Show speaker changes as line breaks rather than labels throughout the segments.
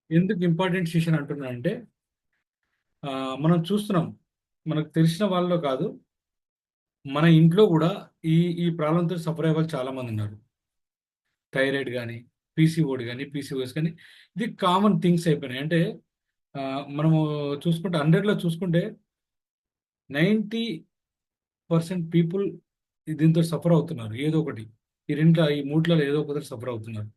ఎందుకు important session అంటున్నా అంటే మనం చూస్తున్నాం. మనకు తెలిసిన వాళ్ళలో కాదు, మన ఇంట్లో కూడా ఈ ఈ ప్రాబ్లంతో సఫర్ అయ్యే వాళ్ళు చాలా మంది ఉన్నారు. థైరాయిడ్ కానీ, పీసీఓడి కానీ, పీసీఓఎస్ కానీ, ఇది కామన్ థింగ్స్ అయిపోయినాయి. అంటే మనము చూసుకుంటే 100లో చూసుకుంటే 90% పీపుల్ దీంతో సఫర్ అవుతున్నారు. ఏదో ఒకటి ఈ మూట్లలో ఏదో ఒకటి సఫర్ అవుతున్నారు.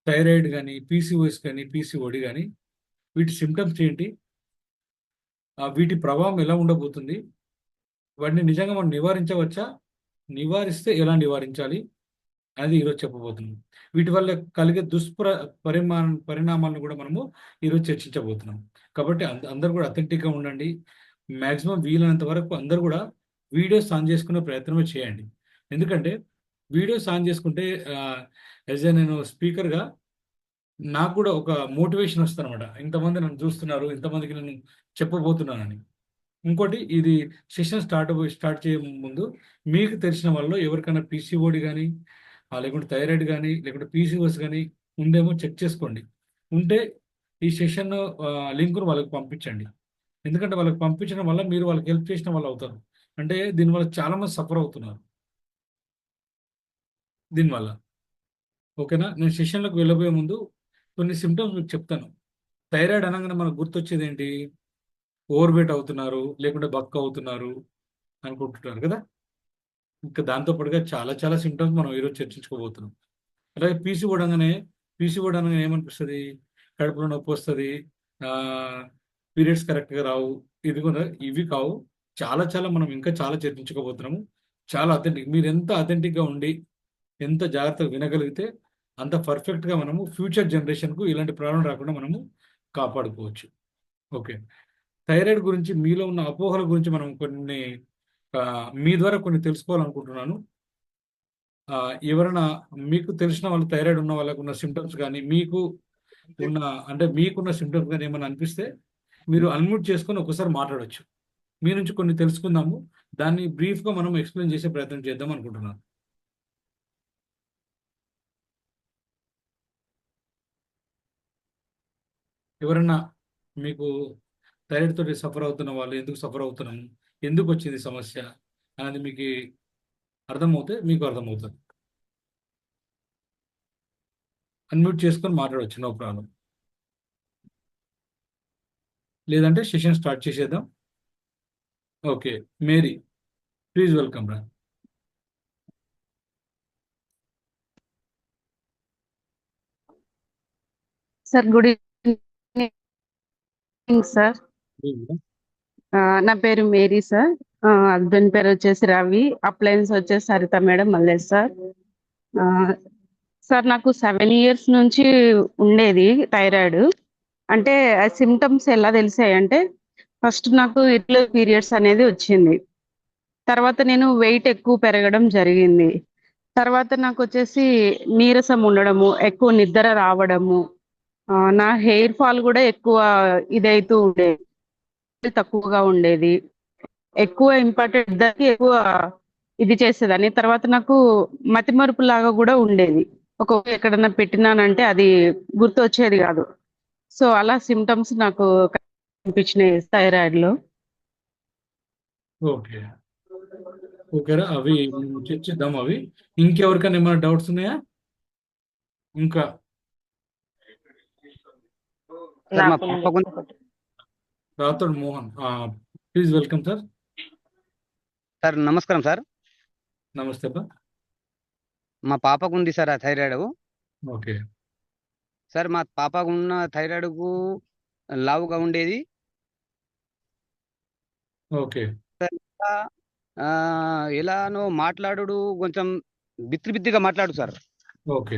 థైరాయిడ్ కానీ, పీసీఓఎస్ కానీ, పీసీఓడి కానీ, వీటి సిమ్టమ్స్ ఏంటి? వీటి ప్రభావం ఎలా ఉండబోతుంది? వాటిని నిజంగా మనం నివారించవచ్చా? నివారిస్తే ఎలా నివారించాలి అనేది ఈరోజు చెప్పబోతున్నాం. వీటి వల్ల కలిగే పరిణామాలను కూడా మనము ఈరోజు చర్చించబోతున్నాం. కాబట్టి అందరూ కూడా అథెంటిక్గా ఉండండి. మ్యాక్సిమం వీలైనంత వరకు అందరూ కూడా వీడియోస్ ఆన్ చేసుకునే ప్రయత్నమే చేయండి. ఎందుకంటే వీడియోస్ ఆన్ చేసుకుంటే యాజ్ ఏ నేను స్పీకర్గా నాకు కూడా ఒక మోటివేషన్ వస్తుందన్నమాట. ఇంతమంది నన్ను చూస్తున్నారు, ఇంతమందికి నేను చెప్పబోతున్నానని. ఇంకోటి, ఇది సెషన్ స్టార్ట్ చేయ ముందు మీకు తెలిసిన వాళ్ళు ఎవరికైనా పీసీఓడి కానీ, లేకుంటే థైరాయిడ్ కానీ, లేకుంటే పీసీఓఎస్ కానీ ఉందేమో చెక్ చేసుకోండి. ఉంటే ఈ సెషన్ లింకును వాళ్ళకి పంపించండి. ఎందుకంటే వాళ్ళకి పంపించడం వల్ల మీరు వాళ్ళకి హెల్ప్ చేసిన వాళ్ళు అవుతారు. అంటే దీనివల్ల చాలా మంది సఫర్ అవుతున్నారు దీనివల్ల. ఓకేనా? నేను సెషన్లోకి వెళ్ళబోయే ముందు కొన్ని సిమ్టమ్స్ మీకు చెప్తాను. థైరాయిడ్ అనగానే మనకు గుర్తొచ్చేది ఏంటి? ఓవర్ వెయిట్ అవుతున్నారు, లేకుంటే బక్క అవుతున్నారు అనుకుంటున్నారు కదా. ఇంకా దాంతో పాటుగా చాలా చాలా సిమ్టమ్స్ మనం ఈరోజు చర్చించుకోబోతున్నాం. అలాగే పీసీఓడి అనగానే ఏమనిపిస్తుంది? కడుపులో నొప్పి వస్తుంది, పీరియడ్స్ కరెక్ట్గా రావు. ఇది కూడా ఇవి కావు. చాలా చాలా మనం ఇంకా చాలా చర్చించుకోబోతున్నాము. చాలా అథెంటిక్, మీరు ఎంత అథెంటిక్గా ఉండి ఎంత జాగ్రత్తగా వినగలిగితే అంత పర్ఫెక్ట్గా మనము ఫ్యూచర్ జనరేషన్కు ఇలాంటి ప్రాబ్లం రాకుండా మనము కాపాడుకోవచ్చు. ఓకే. థైరాయిడ్ గురించి మీలో ఉన్న అపోహల గురించి మనం కొన్ని మీ ద్వారా కొన్ని తెలుసుకోవాలనుకుంటున్నాను. ఎవరైనా మీకు తెలిసిన వాళ్ళు థైరాయిడ్ ఉన్న వాళ్ళకు ఉన్న సిమ్టమ్స్ కానీ, ఉన్న మీకున్న సిమ్టమ్స్ కానీ ఏమైనా అనిపిస్తే మీరు అన్మ్యూట్ చేసుకొని ఒకసారి మాట్లాడొచ్చు. మీ నుంచి కొన్ని తెలుసుకుందాము. దాన్ని బ్రీఫ్గా మనం ఎక్స్ప్లెయిన్ చేసే ప్రయత్నం చేద్దాం అనుకుంటున్నాను. ఎవరన్నా మీకు థైరాయిడ్ తోటి సఫర్ అవుతున్న వాళ్ళు, ఎందుకు సఫర్ అవుతున్నాము, ఎందుకు వచ్చింది సమస్య అనేది మీకు అర్థమవుతే మీకు అర్థమవుతుంది. అన్మ్యూట్ చేసుకొని మాట్లాడవచ్చు, నో ప్రాబ్లం. లేదంటే సెషన్ స్టార్ట్ చేసేద్దాం. ఓకే. మేరీ, ప్లీజ్ వెల్కమ్ రా.
Sir good evening sir. నా పేరు మేరీ సార్. హస్బెండ్ పేరు వచ్చేసి రవి. అప్లయన్స్ వచ్చేసి సరిత మేడం మల్లేష్ సార్. ఆ, సార్ నాకు 7 years నుంచి ఉండేది థైరాయిడ్. అంటే సిమ్టమ్స్ ఎలా తెలిసాయి అంటే, ఫస్ట్ నాకు ఇర్రెగ్యులర్ పీరియడ్స్ అనేది వచ్చింది. తర్వాత నేను వెయిట్ ఎక్కువ పెరగడం జరిగింది. తర్వాత నాకు వచ్చేసి నీరసం ఉండడము, ఎక్కువ నిద్ర రావడము, నా హెయిర్ ఫాల్ కూడా ఎక్కువ ఇదైతూ ఉండేది, తక్కువగా ఉండేది. ఎక్కువ ఇంపార్టెంట్ దానికి ఎక్కువ ఇది చేసేదాన్ని. తర్వాత నాకు మతిమరుపు లాగా కూడా ఉండేది. ఎక్కడన్నా పెట్టినానంటే అది గుర్తు వచ్చేది కాదు. సో అలా సిమ్టమ్స్ నాకు కనిపించినాయి థైరాయిడ్ లో.
ఓకే. ఓకేరా, అవి చర్చిద్దాం. అవి ఇంకెవరికైనా ఏమైనా డౌట్స్ ఉన్నాయా? ఇంకా
సార్ మా
నాకు
పాప
Rathod Mohan, please welcome sir.
Sir నమస్కారం సార్.
నమస్తే బా.
మా పాపకు ఉంది సార్ ఆ థైరాయిడ్.
ఓకే.
సార్ మా పాపకు ఉన్న థైరాయిడ్ కు లావుగా ఉండేది
ఓకే.
సార్. ఇంకా, ఎలానో మాట్లాడు కొంచెం బిత్తిగా మాట్లాడు సార్.
ఓకే.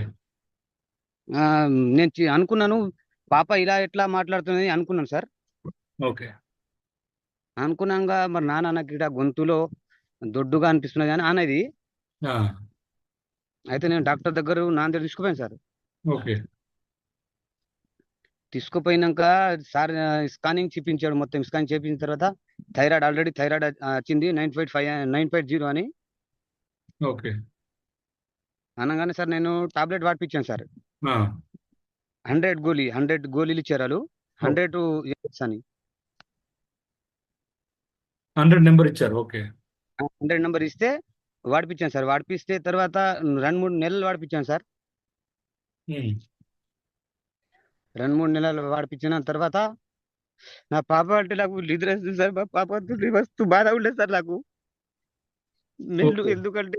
ఆ, నేను అనుకున్నాను పాప ఇలా ఎట్లా మాట్లాడుతుంది అనుకున్నాను సార్.
ఓకే.
అనుకున్నాక మరి నాన్న నాకు ఇక్కడ గొంతులో దొడ్డుగా అనిపిస్తున్నది అని అనేది.
ఆ,
అయితే నేను డాక్టర్ దగ్గర నాన్న దగ్గర తీసుకుపోయాను సార్.
ఓకే.
తీసుకుపోయినాక సార్ స్కానింగ్ చూపించాడు. మొత్తం స్కానింగ్ చేపించిన తర్వాత ఆల్రెడీ థైరాయిడ్ వచ్చింది 9.5 9.0 అని
ఓకే.
అనగానే సార్ నేను టాబ్లెట్ వాడిపించాను సార్.
ఆ,
100 గోళీలు ఇచ్చారు వాళ్ళు. 100 units అని
100 నెంబర్ ఇచ్చారు. ఓకే.
100 నెంబర్ ఇస్తే వాడిపించాను సార్. వాడిపిస్తే తర్వాత 2-3 నెలలు వాడిపించాను సార్.
ఉమ్.
2-3 నెలలు వాడిపించిన తర్వాత నా పాప అంటే నాకు నిద్ర వస్తుంది సార్. మా పాప మస్తు బాధ ఉండేది సార్ నాకు.
ఓకే.
ఎందుకంటే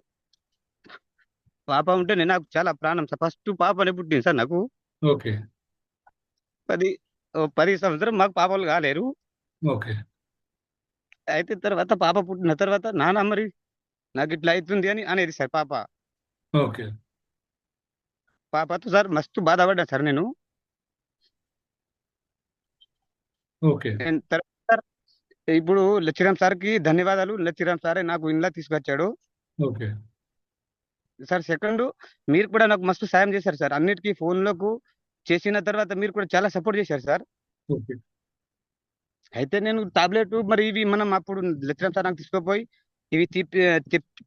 పాప ఉంటేనే నాకు చాలా ప్రాణం సార్. ఫస్ట్ పాపనే పుట్టింది సార్ నాకు.
ఓకే.
10 సంవత్సరం మాకు పాపలు కాలేరు.
ఓకే.
అయితే తర్వాత పాప పుట్టిన తర్వాత నాన్న మరి నాకు ఇట్లా అవుతుంది అని అనేది సార్ పాప.
ఓకే.
పాపతో సార్ మస్తు బాధపడ్డా సార్ నేను.
ఓకే.
తర్వాత సార్ ఇప్పుడు లచ్చిరామ్ సార్కి ధన్యవాదాలు. లచ్చిరామ్ సారే నాకు ఇంట్లో తీసుకొచ్చాడు
ఓకే.
సార్. సెకండ్, మీరు కూడా నాకు మస్తు సాయం చేశారు సార్. అన్నిటికీ ఫోన్లకు చేసిన తర్వాత మీరు కూడా చాలా సపోర్ట్ చేశారు సార్.
ఓకే.
అయితే నేను టాబ్లెట్ మరి ఇవి మనం అప్పుడు లచ్చిరామ్ సార్ నాకు తీసుకుపోయి ఇవి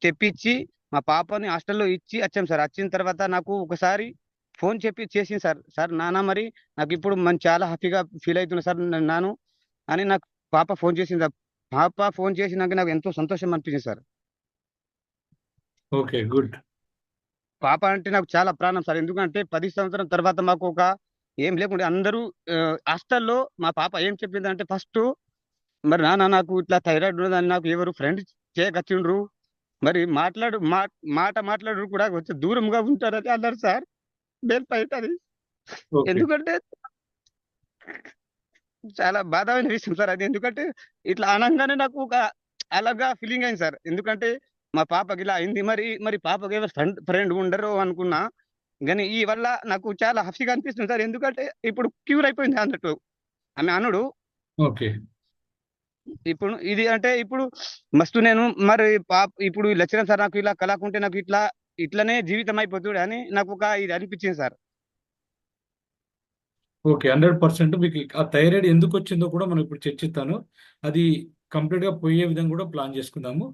తెప్పించి మా పాపని హాస్టల్లో ఇచ్చి వచ్చాం సార్. వచ్చిన తర్వాత నాకు ఒకసారి ఫోన్ చేసింది సార్. సార్ నాన్న మరి నాకు ఇప్పుడు చాలా హ్యాపీగా ఫీల్ అవుతున్నా సార్ నాను అని నాకు పాప ఫోన్ చేసింది సార్. పాప ఫోన్ చేసినాక నాకు ఎంతో సంతోషం అనిపించింది సార్.
ఓకే. గుడ్.
పాప అంటే నాకు చాలా ప్రాణం సార్. ఎందుకంటే 10 సంవత్సరం తర్వాత మాకు ఒక ఏం లేకుండా అందరూ హాస్టల్లో మా పాప ఏం చెప్పిందంటే ఫస్ట్ మరి నాన్న నాకు ఇట్లా థైరాయిడ్ ఉన్నదని నాకు ఎవరు ఫ్రెండ్ చేయకొచ్చిండ్రు. మరి మాట మాట్లాడు కూడా కొంచెం దూరంగా ఉంటారని అన్నారు సార్. బయట అది
ఓకే.
ఎందుకంటే చాలా బాధమైన విషయం సార్ అది. ఎందుకంటే ఇట్లా అనగానే నాకు ఒక అలాగా ఫీలింగ్ అయింది సార్. ఎందుకంటే మా పాపకి ఇలా అయింది. మరి పాపకి ఎవరు ఫ్రెండ్ ఉండరు అనుకున్నా. కానీ ఈ వల్ల నాకు చాలా హ్యాపీగా అనిపిస్తుంది సార్. ఎందుకంటే ఇప్పుడు క్యూర్ అయిపోయింది అన్నట్టు ఆమె అనుడు.
ఓకే.
ఇప్పుడు ఇది అంటే ఇప్పుడు మస్తు నేను మరి ఇప్పుడు లక్షణం సార్ నాకు ఇలా కలాకుంటే నాకు ఇట్లనే జీవితం అయిపోతుంది అని నాకు ఒక ఇది అనిపించింది సార్.
ఓకే. 100% మీకు ఆ థైరాయిడ్ ఎందుకు వచ్చిందో కూడా మనం ఇప్పుడు చర్చిస్తాను. అది కంప్లీట్ గా పోయే విధంగా కూడా ప్లాన్ చేసుకుందాము.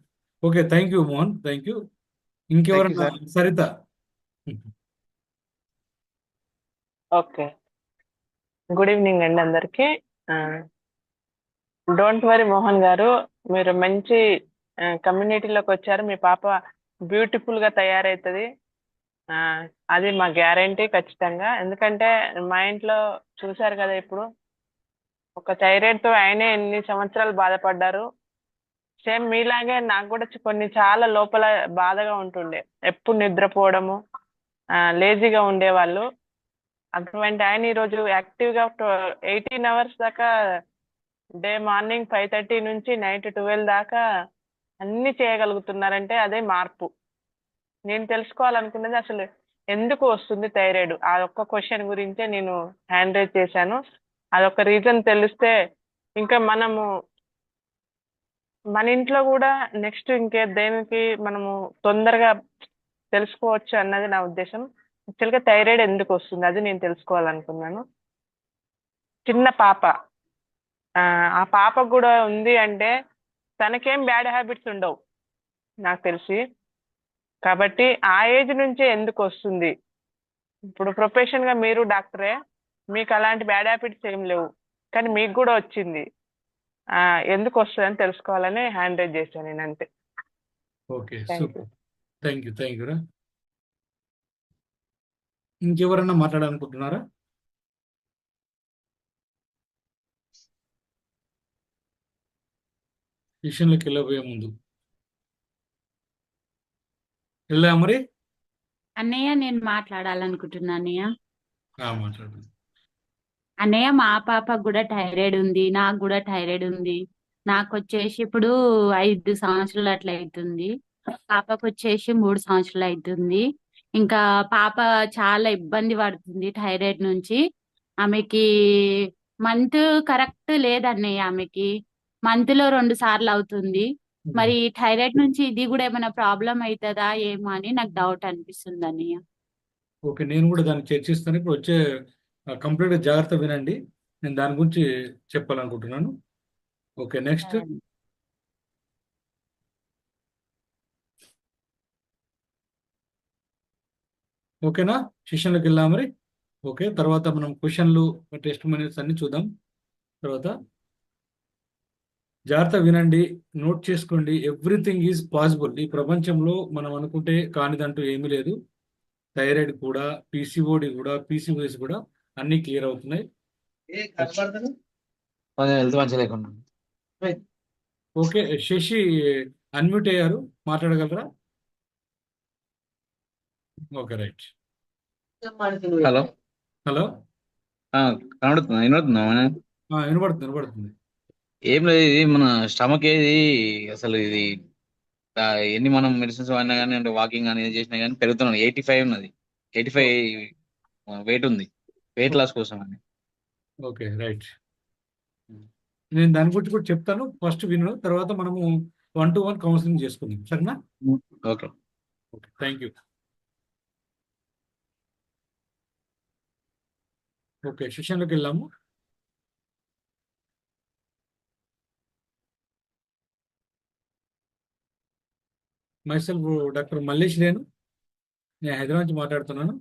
Okay. Thank you Mohan. Thank you.
Thank you
ఇంకెవరన్నా?
Sir.
Saritha.
Okay. Good evening అండి అందరికి. డోంట్ వరీ మోహన్ గారు, మీరు మంచి కమ్యూనిటీలోకి వచ్చారు. మీ పాప బ్యూటిఫుల్ గా తయారవుతుంది. అది మా గ్యారంటీ ఖచ్చితంగా. ఎందుకంటే మా ఇంట్లో చూశారు కదా, ఇప్పుడు ఒక థైరాయిడ్ తో ఆయనే ఎన్ని సంవత్సరాలు బాధపడ్డారు. సేమ్ మీలాగే నాకు కూడా కొన్ని చాలా లోపల బాధగా ఉంటుండే. ఎప్పుడు నిద్రపోవడము, లేజీగా ఉండేవాళ్ళు. అటువంటి ఆయన ఈరోజు యాక్టివ్గా 18 అవర్స్ దాకా డే మార్నింగ్ 5:30 నుంచి నైట్ 12 దాకా అన్ని చేయగలుగుతున్నారంటే అదే మార్పు. నేను తెలుసుకోవాలనుకున్నది అసలు ఎందుకు వస్తుంది థైరాయిడ్, ఆ ఒక్క క్వశ్చన్ గురించే నేను హ్యాండ్ రైజ్ చేశాను. అదొక రీజన్ తెలిస్తే ఇంకా మనము మన ఇంట్లో కూడా నెక్స్ట్ దేనికి మనము తొందరగా తెలుసుకోవచ్చు అన్నది నా ఉద్దేశం. యాక్చువల్గా థైరాయిడ్ ఎందుకు వస్తుంది అది నేను తెలుసుకోవాలనుకున్నాను. చిన్న పాప, ఆ పాపకు కూడా ఉంది అంటే తనకేం బ్యాడ్ హ్యాబిట్స్ ఉండవు నాకు తెలిసి. కాబట్టి ఆ ఏజ్ నుంచే ఎందుకు వస్తుంది? ఇప్పుడు ప్రొఫెషన్గా మీరు డాక్టరే, మీకు అలాంటి బ్యాడ్ హ్యాబిట్స్ ఏం లేవు, కానీ మీకు కూడా వచ్చింది. ఎందుకు వస్తుందని తెలుసుకోవాలని హ్యాండ్ రైజ్ చేశాను నేను, అంతే.
Okay.
Thank you.
Super. Thank you. Thank you రా. ఇంకెవరన్నా మాట్లాడాలనుకుంటున్నారా? విషయంలోకి వెళ్ళబోయే ముందు వెళ్ళా మరి
అన్నయ్య, నేను మాట్లాడాలనుకుంటున్నా అన్నయ్య.
మాట్లాడు.
అన్నయ్య, మా పాపకు కూడా థైరాయిడ్ ఉంది, నాకు కూడా థైరాయిడ్ ఉంది. నాకు వచ్చేసి ఇప్పుడు 5 సంవత్సరాలు అట్లా అవుతుంది. పాపకు వచ్చేసి 3 సంవత్సరాలు అవుతుంది. ఇంకా పాప చాలా ఇబ్బంది పడుతుంది థైరాయిడ్ నుంచి. ఆమెకి మంత్ కరెక్ట్ లేదన్నయ్య. ఆమెకి మంత్ లో 2 సార్లు అవుతుంది. మరి థైరాయిడ్ నుంచి ఇది కూడా ఏమైనా ప్రాబ్లం అవుతుందా ఏమో అని నాకు డౌట్ అనిపిస్తుంది అన్నయ్య.
ఓకే. నేను కూడా దాన్ని చర్చిస్తాను. ఇప్పుడు వచ్చే కంప్లీట్గా జాగ్రత్త వినండి. నేను దాని గురించి చెప్పాలనుకుంటున్నాను. ఓకే. నెక్స్ట్. ఓకేనా? సెషన్లోకి వెళ్దాం మరి. ఓకే, తర్వాత మనం క్వశ్చన్లు, టెస్ట్ మినిట్స్ అన్ని చూద్దాం. తర్వాత జాగ్రత్త వినండి, నోట్ చేసుకోండి. Everything is possible. ఈ ప్రపంచంలో మనం అనుకుంటే కానిదంటూ ఏమీ లేదు. థైరాయిడ్ కూడా, పీసీఓడి కూడా, పీసీఓఎస్ కూడా అన్ని క్లియర్ అవుతున్నాయి.
హెల్త్ మంచిగా లేకుండా.
ఓకే, శశి అన్మ్యూట్ అయ్యారు, మాట్లాడగలరా? Okay, right.
Hello,
hello.
కనబడుతుందా? వినబడుతుందా?
వినబడుతుంది, వినబడుతుంది.
ఏం లేదు, ఇది మన స్టమక్ ఏది అసలు ఇది ఆ, ఎన్ని మనం మెడిసిన్స్ వాడినా కానీ అంటే వాకింగ్ అనేది చేసినా కానీ పెరుగుతున్నాను. 85 ఉన్నది, 85 వెయిట్ ఉంది, వెయిట్ లాస్ కోసం అని.
Okay, right. నేను దాని గురించి కూడా చెప్తాను, ఫస్ట్ విను, తర్వాత మనము 1-to-1 కౌన్సిలింగ్ చేసుకుందాం, సరేనా?
Okay.
Okay, thank you. Okay, సెషన్లోకి వెళ్ళాము. మైసెల్ఫ్ డాక్టర్ మల్లేష్ రేణు, నేను హైదరాబాద్ నుంచి మాట్లాడుతున్నాను.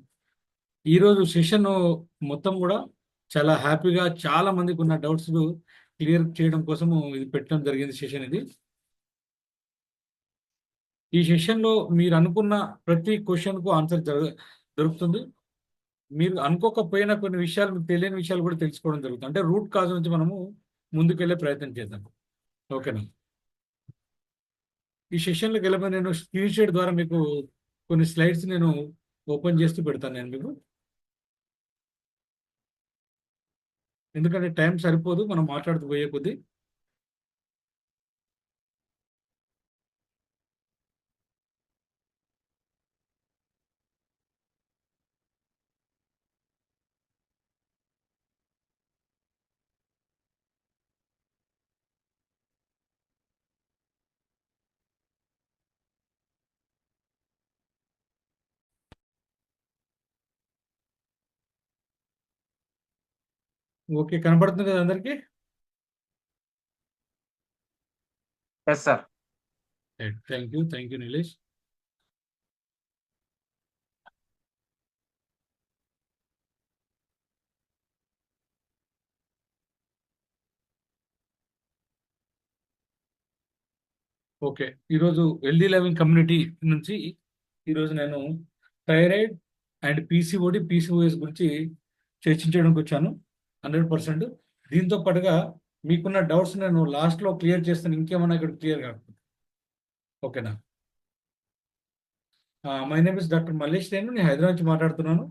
ఈరోజు సెషన్ మొత్తం కూడా చాలా హ్యాపీగా, చాలా మందికి ఉన్న డౌట్స్ క్లియర్ చేయడం కోసము ఇది పెట్టడం జరిగింది సెషన్ ఇది. ఈ సెషన్లో మీరు అనుకున్న ప్రతి క్వశ్చన్కు ఆన్సర్ దొరుకుతుంది. మీరు అనుకోకపోయినా కొన్ని విషయాలు, మీకు తెలియని విషయాలు కూడా తెలుసుకోవడం జరుగుతుంది. అంటే రూట్ కాజ్ నుంచి మనము ముందుకెళ్ళే ప్రయత్నం చేద్దాం, ఓకేనా? ఈ సెషన్లోకి వెళ్ళిపోయి నేను స్క్రీన్ షాట్ ద్వారా మీకు కొన్ని స్లైడ్స్ నేను ఓపెన్ చేస్తూ పెడతాను నేను మీకు, ఎందుకంటే టైం సరిపోదు మనం మాట్లాడుతూ పోయే కొద్దీ. ఓకే, కనపడుతుంది కదా అందరికీ?
Yes sir.
Thank you, thank you Nilesh. Okay, ఈరోజు హెల్దీ లవింగ్ కమ్యూనిటీ నుంచి ఈరోజు నేను థైరాయిడ్ అండ్ పీసీఓడి, పీసీఓఎస్ గురించి చర్చించడానికి వచ్చాను 100%. దీంతో పాటుగా మీకున్న డౌట్స్ నేను లాస్ట్లో క్లియర్ చేస్తాను, ఇంకేమన్నా ఇక్కడ క్లియర్ కాకపోతే, ఓకేనా? My name is doctor Mallesh Renu, నేను హైదరాబాద్ నుంచి మాట్లాడుతున్నాను.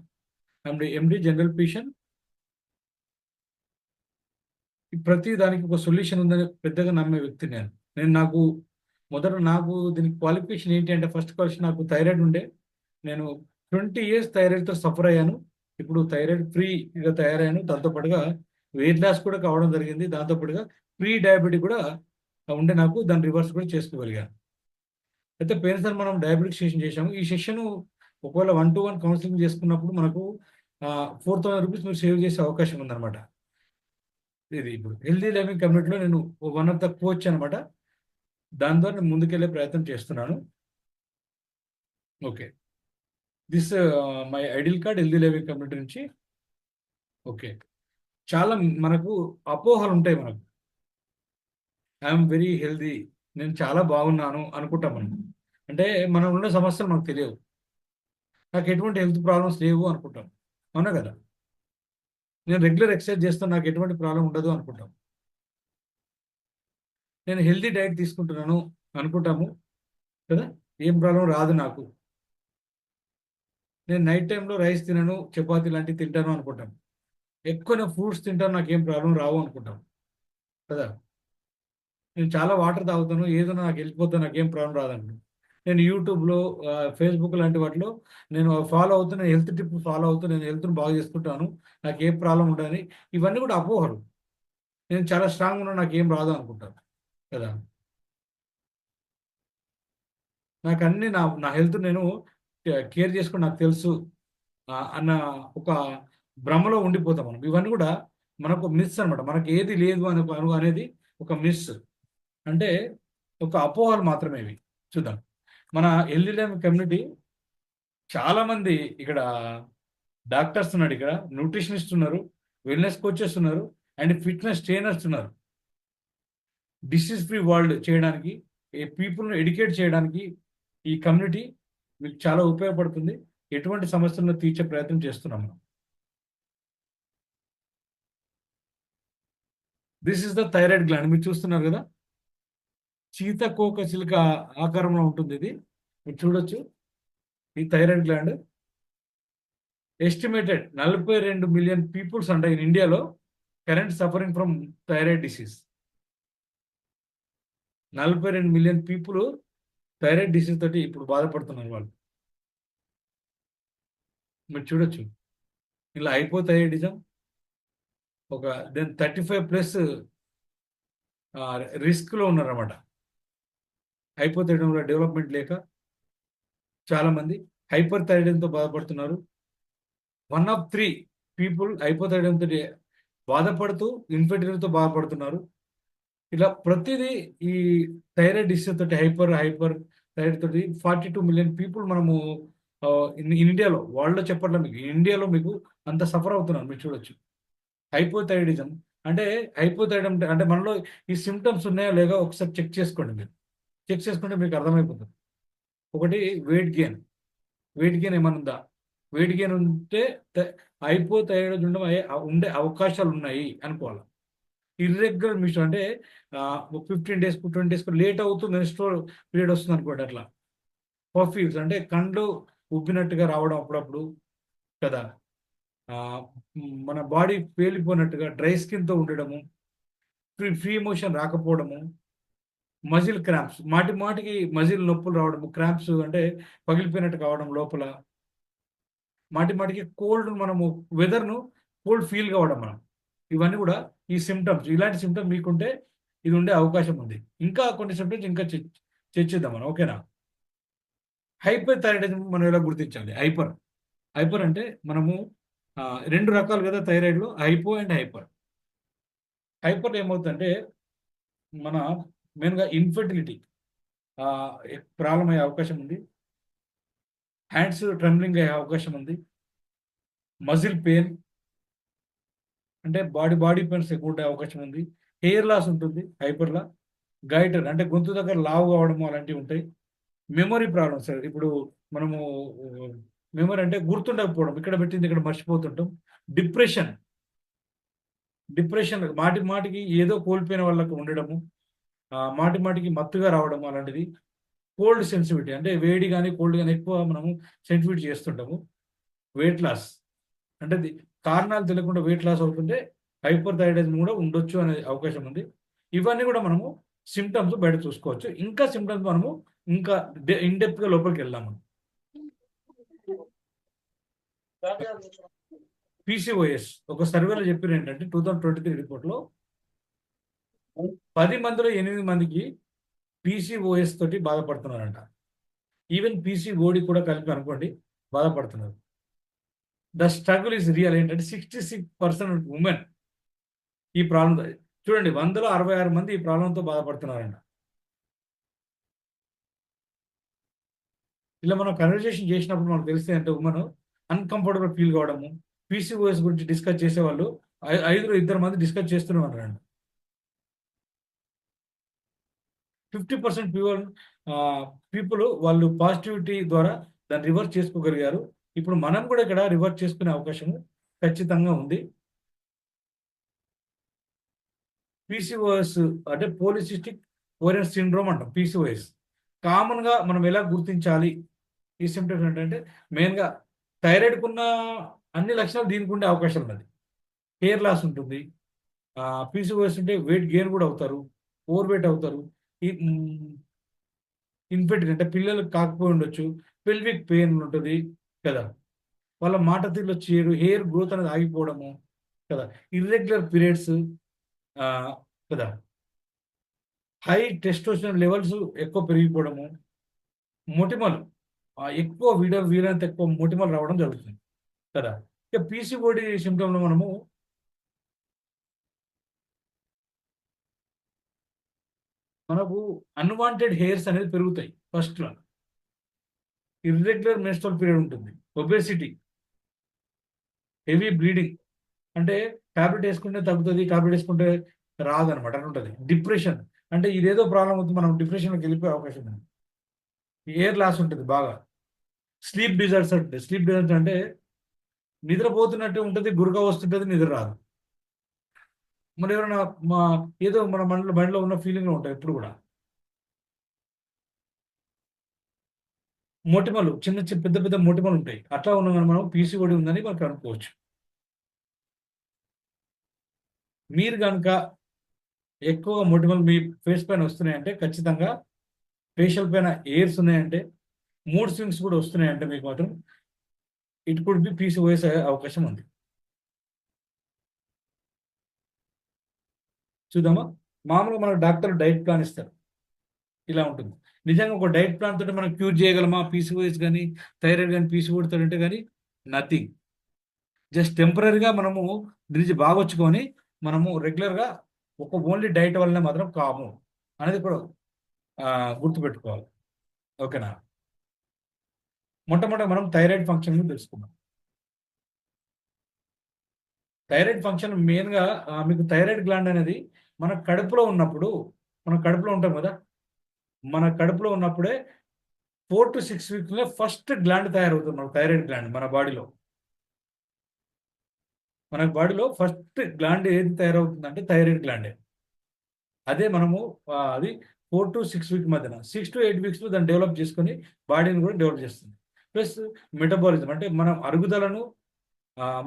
ఎండి జనరల్ ఫిజిషియన్. ప్రతి దానికి ఒక సొల్యూషన్ ఉందని పెద్దగా నమ్మే వ్యక్తి నేను నాకు దీనికి క్వాలిఫికేషన్ ఏంటి అంటే, ఫస్ట్ క్వశ్చన్, నాకు థైరాయిడ్ ఉండే, నేను 20 years థైరాయిడ్తో సఫర్ అయ్యాను. ఇప్పుడు థైరాయిడ్ ఫ్రీగా తయారయ్యాను. దాంతోపాటుగా వెయిట్ లాస్ కూడా కావడం జరిగింది. దాంతోపాటుగా ప్రీ డయాబెటిక్ కూడా ఉండే నాకు, దాన్ని రివర్స్ కూడా చేసుకోగలిగాను. అయితే పేరుసారి మనం డయాబెటిక్ సెషన్ చేశాము. ఈ సెషన్ ఒకవేళ 1-to-1 కౌన్సిలింగ్ చేసుకున్నప్పుడు మనకు 4,000 రూపీస్ మీరు సేవ్ చేసే అవకాశం ఉందన్నమాట. ఇది ఇప్పుడు హెల్దీ లైవింగ్ కమ్యూనిటీలో నేను వన్ ఆఫ్ ద కోచ్ అనమాట. దాని ద్వారా నేను ముందుకెళ్ళే ప్రయత్నం చేస్తున్నాను. Okay, this my ideal card healthy living community నుంచి. ఓకే, చాలా మనకు అపోహలు ఉంటాయి. మనకు ఐఎమ్ వెరీ హెల్దీ, నేను చాలా బాగున్నాను అనుకుంటాం మనం. అంటే మనం ఉన్న సమస్యలు మనకు తెలియవు. నాకు ఎటువంటి హెల్త్ ప్రాబ్లమ్స్ లేవు అనుకుంటాం, అవునా కదా? నేను రెగ్యులర్ ఎక్సర్సైజ్ చేస్తాను, నాకు ఎటువంటి ప్రాబ్లం ఉండదు అనుకుంటాం. నేను హెల్తీ డైట్ తీసుకుంటున్నాను అనుకుంటాము కదా, ఏం ప్రాబ్లం రాదు నాకు. నేను నైట్ టైంలో రైస్ తినను, చపాతీ లాంటివి తింటాను అనుకుంటాం. ఎక్కువ నేను ఫ్రూట్స్ తింటాను, నాకు ఏం ప్రాబ్లం రావు అనుకుంటాం కదా. నేను చాలా వాటర్ తాగుతాను, ఏదైనా నాకు వెళ్ళిపోతాను, నాకు ఏం ప్రాబ్లం రాదండి. నేను యూట్యూబ్లో, ఫేస్బుక్ లాంటి వాటిలో నేను ఫాలో అవుతూ, నేను హెల్త్ టిప్ ఫాలో అవుతూ నేను హెల్త్ని బాగా చేసుకుంటాను, నాకు ఏ ప్రాబ్లం ఉండదని. ఇవన్నీ కూడా అపోహలు. నేను చాలా స్ట్రాంగ్ ఉన్నాను, నాకు ఏం రాదు అనుకుంటాను కదా. నాకు అన్ని నా హెల్త్ నేను కేర్ చేసుకుని నాకు తెలుసు అన్న ఒక భ్రమలో ఉండిపోతాం మనం. ఇవన్నీ కూడా మనకు మిస్ అనమాట. మనకు ఏది లేదు అనేది ఒక మిస్, అంటే ఒక అపోహలు మాత్రమే ఇవి. చూద్దాం, మన హెల్దీ లైఫ్ కమ్యూనిటీ చాలామంది ఇక్కడ డాక్టర్స్ ఉన్నారు ఇక్కడ, న్యూట్రిషనిస్ట్ ఉన్నారు, వెల్నెస్ కోచెస్ ఉన్నారు, అండ్ ఫిట్నెస్ ట్రైనర్స్ ఉన్నారు. డిసీజ్ ఫ్రీ వరల్డ్ చేయడానికి, ఈ పీపుల్ని ఎడ్యుకేట్ చేయడానికి ఈ కమ్యూనిటీ మీకు చాలా ఉపయోగపడుతుంది. ఎటువంటి సమస్యలను తీర్చే ప్రయత్నం చేస్తున్నాం మనం. This is the thyroid gland. మీరు చూస్తున్నారు కదా, చీతకోక చిలుక ఆకారంలో ఉంటుంది ఇది. మీరు చూడొచ్చు ఈ thyroid gland. Estimated 42 million peoples అంట ఇన్ ఇండియాలో current suffering from thyroid disease. 42 million people thyroid disease తోటి ఇప్పుడు బాధపడుతున్నారు వాళ్ళు. మీరు చూడొచ్చు ఇలా హైపోథైరాయిడిజం ఒక దెన్ 35+ రిస్క్లో ఉన్నారన్నమాట. హైపోథైరాయిడంలో డెవలప్మెంట్ లేక చాలామంది హైపర్ థైరాయిడంతో బాధపడుతున్నారు. 1 of 3 పీపుల్ హైపోథైరాయిడంతో బాధపడుతూ ఇన్ఫెర్టిలిటీతో బాధపడుతున్నారు. ఇలా ప్రతిదీ ఈ థైరాయిడ్ డిసీజ్ తోటి హైపర్ థైరాయిడ్ తోటి 42 మిలియన్ పీపుల్ మనము ఇండియాలో, వరల్డ్లో చెప్పట్లేదు మీకు, ఇండియాలో మీకు అంత సఫర్ అవుతున్నారు. మీరు చూడొచ్చు హైపోథైరాయిడిజం అంటే, హైపోథైరాయిడం అంటే మనలో ఈ సిమ్టమ్స్ ఉన్నాయా లేదో ఒకసారి చెక్ చేసుకోండి. మీరు చెక్ చేసుకుంటే మీకు అర్థమైపోతుంది. ఒకటి వెయిట్ గెయిన్ ఏమైనా ఉందా? వెయిట్ గెయిన్ ఉంటే హైపోథైరాయిడ్ ఉండే అవకాశాలు ఉన్నాయి అనుకోవాలి. ఇర్రెగ్యులర్ మిషన్ అంటే 15 days 20 days లేట్ అవుతూ మెన్స్ట్రువల్ పీరియడ్ వస్తుంది అనుకోండి. అట్లా పర్ఫ్యూమ్స్ అంటే కండ్లు ఉబ్బినట్టుగా రావడం అప్పుడప్పుడు కదా, మన బాడీ పేలిపోయినట్టుగా డ్రై స్కిన్తో ఉండడము, ఫ్రీ మోషన్ రాకపోవడము, మజిల్ క్రాంప్స్, మాటికి మజిల్ నొప్పులు రావడము, క్రాంప్స్ అంటే పగిలిపోయినట్టు కావడం లోపల, మాటికి కోల్డ్, మనము వెదర్ను కోల్డ్ ఫీల్ కావడం మనం, ఇవన్నీ కూడా ఈ సిమ్టమ్స్. ఇలాంటి సిమ్టమ్స్ మీకుంటే ఇది ఉండే అవకాశం ఉంది. ఇంకా కొన్ని సిమ్టమ్స్ ఇంకా చర్చిద్దాం మనం, ఓకేనా? హైపర్ థైరాయిడిజం మనం ఎలా గుర్తించాలి? హైపర్ అంటే మనము 2 రకాలు కదా థైరాయిడ్లో, హైపో అండ్ హైపర్. హైపర్ ఏమవుతుందంటే మన మెయిన్గా ఇన్ఫర్టిలిటీ ప్రాబ్లం అయ్యే అవకాశం ఉంది, హ్యాండ్స్ ట్రెంబ్లింగ్ అయ్యే అవకాశం ఉంది, మజిల్ పెయిన్ అంటే బాడీ పెయిన్స్ ఎక్కువ ఉండే అవకాశం ఉంది, హెయిర్ లాస్ ఉంటుంది హైపర్లా, గైటర్ అంటే గొంతు దగ్గర లావు కావడము అలాంటివి ఉంటాయి, మెమొరీ ప్రాబ్లమ్స్. ఇప్పుడు మనము మెమొరీ అంటే గుర్తుండకపోవడం, ఇక్కడ పెట్టింది ఇక్కడ మర్చిపోతుంటాం, డిప్రెషన్ మాటికి ఏదో కోల్పోయిన వాళ్ళకు ఉండడము, మాటికి మత్తుగా రావడం అలాంటిది, కోల్డ్ సెన్సిటివిటీ అంటే వేడి కానీ కోల్డ్ కానీ ఎక్కువ మనము సెన్సిటివిటీ చేస్తుంటాము, వెయిట్ లాస్ అంటే కారణాలు తెలియకుండా వెయిట్ లాస్ అవుతుంటే హైపర్ థైరాయిడిజం కూడా ఉండొచ్చు అనే అవకాశం ఉంది. ఇవన్నీ కూడా మనము సిమ్టమ్స్ బయట చూసుకోవచ్చు. ఇంకా సిమ్టమ్స్ మనము ఇంకా ఇన్డెప్త్గా లోపలికి వెళ్దాము. పీసీఓఎస్ ఒక సర్వేలో చెప్పారు ఏంటంటే 2023 రిపోర్ట్లో 10 మందిలో 8 మందికి పీసీఓఎస్ తోటి బాధపడుతున్నారంట. ఈవెన్ పీసీఓడి కూడా కలిపి అనుకోండి బాధపడుతున్నారు. The struggle is real. ఏంటంటే 66% ఉమెన్ ఈ ప్రాబ్లం, చూడండి 100లో 66 మంది ఈ ప్రాబ్లంతో బాధపడుతున్నారంట. ఇలా మనం కన్వర్జేషన్ చేసినప్పుడు మనకు తెలిస్తే అంటే ఉమెన్ అన్కంఫర్టబుల్ ఫీల్ కావడము, పీసీఓఎస్ గురించి డిస్కస్ చేసేవాళ్ళు 5లో 2 మంది డిస్కస్ చేస్తున్నారంట. 50% పీపుల్ వాళ్ళు పాజిటివిటీ ద్వారా దాన్ని రివర్స్ చేసుకోగలిగారు. ఇప్పుడు మనం కూడా ఇక్కడ రివర్స్ చేసుకునే అవకాశం ఖచ్చితంగా ఉంది. పీసీఓఎస్ అంటే పోలిసిస్టిక్ ఓరియన్ సిండ్రోమ్ అంటాం. పీసీఓఎస్ కామన్గా మనం ఎలా గుర్తించాలి? ఈ సిమ్టమ్స్ ఏంటంటే మెయిన్గా థైరాయిడ్కు ఉన్న అన్ని లక్షణాలు దీనికి ఉండే అవకాశం ఉన్నది. హెయిర్ లాస్ ఉంటుంది, పీసీఓఎస్ ఉంటే వెయిట్ గెయిన్ కూడా అవుతారు, ఓవర్ వెయిట్ అవుతారు, ఇన్ఫెర్టిలిటీ అంటే పిల్లలు కాకపోయి ఉండొచ్చు, పెల్విక్ పెయిన్ ఉంటుంది కదా, వాళ్ళ మాట తీరులో చేరు, హెయిర్ గ్రోత్ అనేది ఆగిపోవడము కదా, ఇర్రెగ్యులర్ పీరియడ్స్ కదా, హై టెస్టోస్టెరాన్ లెవెల్స్ ఎక్కువ పెరిగిపోవడము, మొటిమలు ఎక్కువ వీలైనంత ఎక్కువ మొటిమలు రావడం జరుగుతుంది కదా. ఇక పీసీఓడి సిమ్టంలో మనము మనకు అన్వాంటెడ్ హెయిర్స్ అనేది పెరుగుతాయి. ఫస్ట్లో ఇర్రెగ్యులర్ మెన్స్ట్రువల్ పీరియడ్ ఉంటుంది, ఒబేసిటీ, హెవీ బ్లీడింగ్, అంటే టాబ్లెట్ వేసుకుంటే తగ్గుతుంది, టాబ్లెట్ వేసుకుంటే రాదనమాట అని ఉంటుంది. డిప్రెషన్, అంటే ఇదేదో ప్రాబ్లం అవుతుంది, మనం డిప్రెషన్లోకి వెళ్ళిపోయే అవకాశం ఉంది. ఎయిర్ లాస్ ఉంటుంది బాగా. స్లీప్ డిజార్డర్స్ అంటే, స్లీప్ డిజార్డర్స్ అంటే నిద్రపోతున్నట్టు ఉంటుంది, గురక వస్తుంటుంది, నిద్ర రాదు. మరి ఎవరైనా మా ఏదో మన మైండ్లో ఉన్న ఫీలింగ్లో ఉంటాయి ఎప్పుడు కూడా. మొటిమలు, చిన్న చిన్న పెద్ద పెద్ద మొటిమలు ఉంటాయి, అట్లా ఉన్న మనం పీసీఓడి ఉందని మనకు అనుకోవచ్చు. మీరు కనుక ఎక్కువ మొటిమలు మీ ఫేస్ పైన వస్తున్నాయంటే ఖచ్చితంగా, ఫేషియల్ పైన ఎయిర్స్ ఉన్నాయంటే, మూడ్ స్వింగ్స్ కూడా వస్తున్నాయంటే మీకు మాత్రం ఇట్ కుడ్ బి పీసీఓఎస్ అయ్యే అవకాశం ఉంది. చూద్దామా? మామూలుగా మన డాక్టర్ డైట్ ప్లాన్ ఇస్తారు, ఇలా ఉంటుంది. నిజంగా ఒక డైట్ ప్లాన్ తోటి మనం క్యూర్ చేయగలమా పీసీఓఎస్ కానీ, థైరాయిడ్ కానీ, పీసీఓడి తో అంటే కానీ నథింగ్. జస్ట్ టెంపరీగా మనము దీనికి బాగొచ్చుకొని మనము రెగ్యులర్గా ఒక ఓన్లీ డైట్ వల్లనే మాత్రం కాము అనేది కూడా గుర్తుపెట్టుకోవాలి. ఓకేనా? మొట్టమొదటి మనం థైరాయిడ్ ఫంక్షన్ గురించి తెలుసుకుందాం. థైరాయిడ్ ఫంక్షన్ మెయిన్గా మీకు థైరాయిడ్ గ్లాండ్ అనేది మన కడుపులో ఉన్నప్పుడు, మనం కడుపులో ఉంటాం కదా, మన కడుపులో ఉన్నప్పుడే 4 to 6 వీక్స్లో ఫస్ట్ గ్లాండ్ తయారవుతుంది, మన థైరాయిడ్ గ్లాండ్ మన బాడీలో. మన బాడీలో ఫస్ట్ గ్లాండ్ ఏది తయారవుతుందంటే థైరాయిడ్ గ్లాండే. అదే మనము అది 4 to 6 వీక్ మధ్యన, 6 to 8 వీక్స్లో దాన్ని డెవలప్ చేసుకొని బాడీని కూడా డెవలప్ చేస్తుంది. ప్లస్ మెటబాలిజం అంటే మనం అరుగుదలను,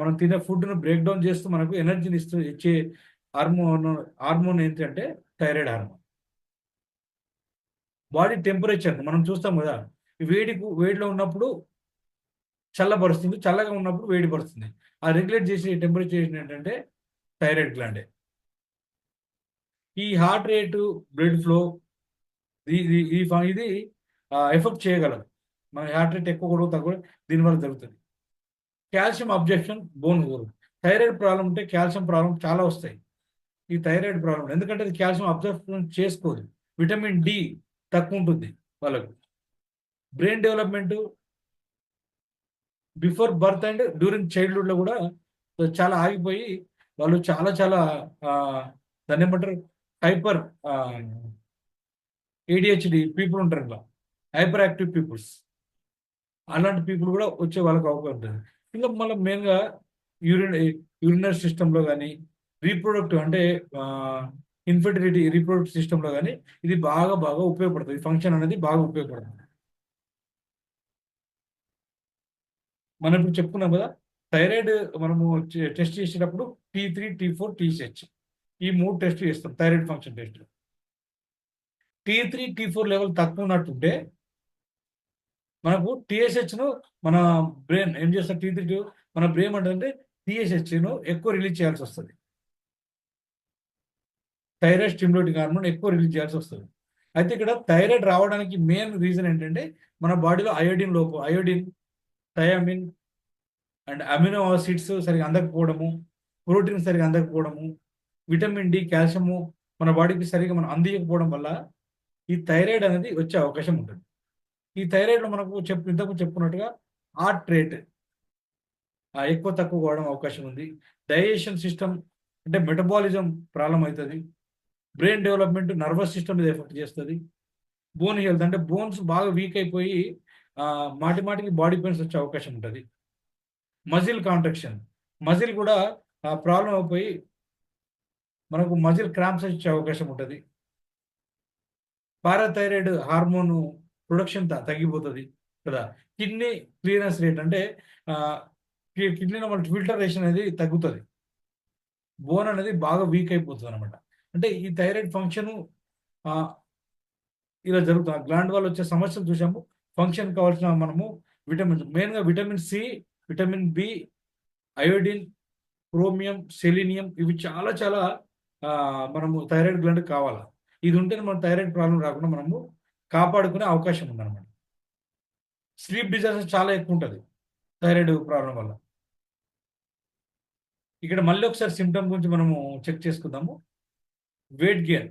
మనం తినే ఫుడ్ను బ్రేక్ డౌన్ చేస్తూ మనకు ఎనర్జీని ఇచ్చే హార్మోన్ ఏంటంటే థైరాయిడ్ హార్మోన్. బాడీ టెంపరేచర్ మనం చూస్తాం కదా, వేడిలో ఉన్నప్పుడు చల్లబరుస్తుంది, చల్లగా ఉన్నప్పుడు వేడిపరుస్తుంది. ఆ రెగ్యులేట్ చేసే టెంపరేచర్ ఏంటంటే థైరాయిడ్ గ్లాండే. ఈ హార్ట్ రేటు, బ్లడ్ ఫ్లో ఇది ఎఫెక్ట్ చేయగలదు. మన హార్ట్ రేట్ ఎక్కువ కూడా తక్కువ దీనివల్ల జరుగుతుంది. Calcium absorption, bone growth. Thyroid problem ఉంటే కాల్షియం ప్రాబ్లం చాలా వస్తాయి ఈ థైరాయిడ్ ప్రాబ్లం, ఎందుకంటే అది కాల్షియం అబ్జర్ప్షన్ చేసుకోదు. విటమిన్ డి తక్కువ ఉంటుంది వాళ్ళకు. Brain development before birth and డ్యూరింగ్ చైల్డ్హుడ్లో కూడా చాలా ఆగిపోయి వాళ్ళు చాలా చాలా దాన్ని ఏమంటారు, హైపర్ ఏడిహెచ్డి పీపుల్ ఉంటారు ఇలా, హైపర్ యాక్టివ్ పీపుల్స్, అలాంటి పీపుల్ కూడా వచ్చే వాళ్ళకి అవకాశం ఉంటుంది. ఇంకా మళ్ళీ మెయిన్గా యూరినరీ సిస్టంలో కానీ, రీప్రొడక్టివ్ అంటే ఇన్ఫర్టిలిటీ రీప్రొడక్టివ్ సిస్టంలో కానీ ఇది బాగా ఉపయోగపడుతుంది. ఫంక్షన్ అనేది బాగా ఉపయోగపడుతుంది. మనం ఇప్పుడు చెప్పుకున్నాం కదా, థైరాయిడ్ మనము టెస్ట్ చేసేటప్పుడు T3, T4, TSH ఈ 3 టెస్ట్ చేస్తాం thyroid function test. T3, T4 level తక్కువ ఉన్నట్టుంటే మనకు TSHను మన బ్రెయిన్ ఏం చేస్తారు, T3 మన బ్రెయిన్ అంటే TSHను ఎక్కువ రిలీజ్ చేయాల్సి వస్తుంది. థైరాయిడ్ స్టిమ్యులేటింగ్ హార్మోన్ ఎక్కువ రిలీజ్ చేయాల్సి వస్తుంది. అయితే ఇక్కడ థైరాయిడ్ రావడానికి మెయిన్ రీజన్ ఏంటంటే మన బాడీలో iodine, thiamine and amino acids సరిగా అందకపోవడము, ప్రోటీన్ సరిగా అందకపోవడము, విటమిన్ డి, కాల్షియము మన బాడీకి సరిగా మనం అందించకపోవడం వల్ల ఈ థైరాయిడ్ అనేది వచ్చే అవకాశం ఉంటుంది. ఈ థైరాయిడ్లో మనకు ఇంతకు చెప్పుకున్నట్టుగా హార్ట్ రేట్ ఎక్కువ తక్కువ కావడం అవకాశం ఉంది. డైజెషన్ సిస్టమ్ అంటే మెటబాలిజం ప్రాబ్లం అవుతుంది. బ్రెయిన్ డెవలప్మెంట్, నర్వస్ సిస్టమ్ మీద ఎఫెక్ట్ చేస్తుంది. బోన్ హెల్త్ అంటే బోన్స్ బాగా వీక్ అయిపోయి మాటికి బాడీ పెయిన్స్ వచ్చే అవకాశం ఉంటుంది. మజిల్ కాంట్రాక్షన్, మజిల్ కూడా ప్రాబ్లం అయిపోయి మనకు మజిల్ క్రాంప్స్ వచ్చే అవకాశం ఉంటుంది. పారాథైరాయిడ్ హార్మోన్ ప్రొడక్షన్ తగ్గిపోతుంది కదా. కిడ్నీ క్లియరెన్స్ రేట్ అంటే కిడ్నీలో మన ఫిల్టరేషన్ అనేది తగ్గుతుంది. బోన్ అనేది బాగా వీక్ అయిపోతుంది అనమాట. అంటే ఈ థైరాయిడ్ ఫంక్షన్ ఇలా జరుగుతుంది. గ్లాండ్ వల్ల వచ్చే సమస్యలు చూసాము. ఫంక్షన్ కావాల్సిన మనము విటమిన్స్, మెయిన్గా vitamin C, vitamin B, iodine, chromium, selenium ఇవి చాలా చాలా మనము థైరాయిడ్ గ్లాండ్ కావాలి. ఇది ఉంటేనే మన థైరాయిడ్ ప్రాబ్లం రాకుండా మనము కాపాడుకునే అవకాశం ఉందన్నమాట. స్లీప్ డిజార్డర్స్ చాలా ఎక్కువ ఉంటుంది థైరాయిడ్ ప్రాబ్లం వల్ల. ఇక్కడ మళ్ళీ ఒకసారి సిమ్టమ్ గురించి మనము చెక్ చేసుకుందాము. వెయిట్ గెయిన్,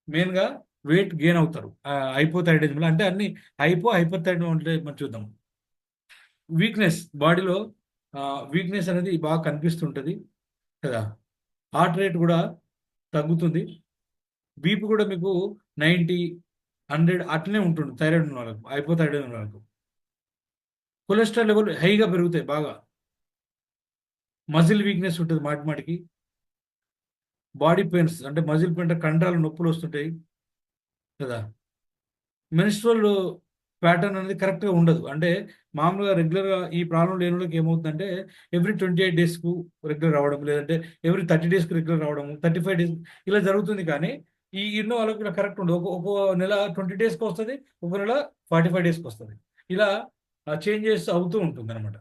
మెయిన్గా వెయిట్ గెయిన్ అవుతారు హైపోథైరాయిడిజంలో. అంటే అన్ని హైపర్ థైరాయిడ్ అంటే మనం చూద్దాం. వీక్నెస్, బాడీలో వీక్నెస్ అనేది బాగా కనిపిస్తుంటుంది కదా. హార్ట్ రేట్ కూడా తగ్గుతుంది. బీపీ కూడా మీకు 90, 100 అట్లనే ఉంటుంది థైరాయిడ్ ఉన్న వాళ్ళకు, హైపోథైరాయిడ్ ఉన్న వాళ్ళకు. కొలెస్ట్రాల్ లెవెల్ హైగా పెరుగుతాయి బాగా. మజిల్ వీక్నెస్ ఉంటుంది మాటి మాటికి. బాడీ పెయిన్స్ అంటే మజిల్ పెయిన్ కండరాలు నొప్పులు వస్తుంటాయి కదా. మెన్స్ట్రువల్ ప్యాటర్న్ అనేది కరెక్ట్గా ఉండదు. అంటే మామూలుగా రెగ్యులర్గా ఈ ప్రాబ్లం లేని వాళ్ళకి ఏమవుతుందంటే ఎవ్రీ 28 డేస్కు రెగ్యులర్ రావడం, లేదంటే ఎవ్రీ 30 డేస్కి రెగ్యులర్ రావడం, 35 డేస్ ఇలా జరుగుతుంది. కానీ ఈ ఇన్నో వాళ్ళకి కూడా కరెక్ట్ ఉండదు. ఒక నెల 20 డేస్కి వస్తుంది, ఒక నెల 45 డేస్కి వస్తుంది. ఇలా చేంజెస్ అవుతూ ఉంటుంది అనమాట.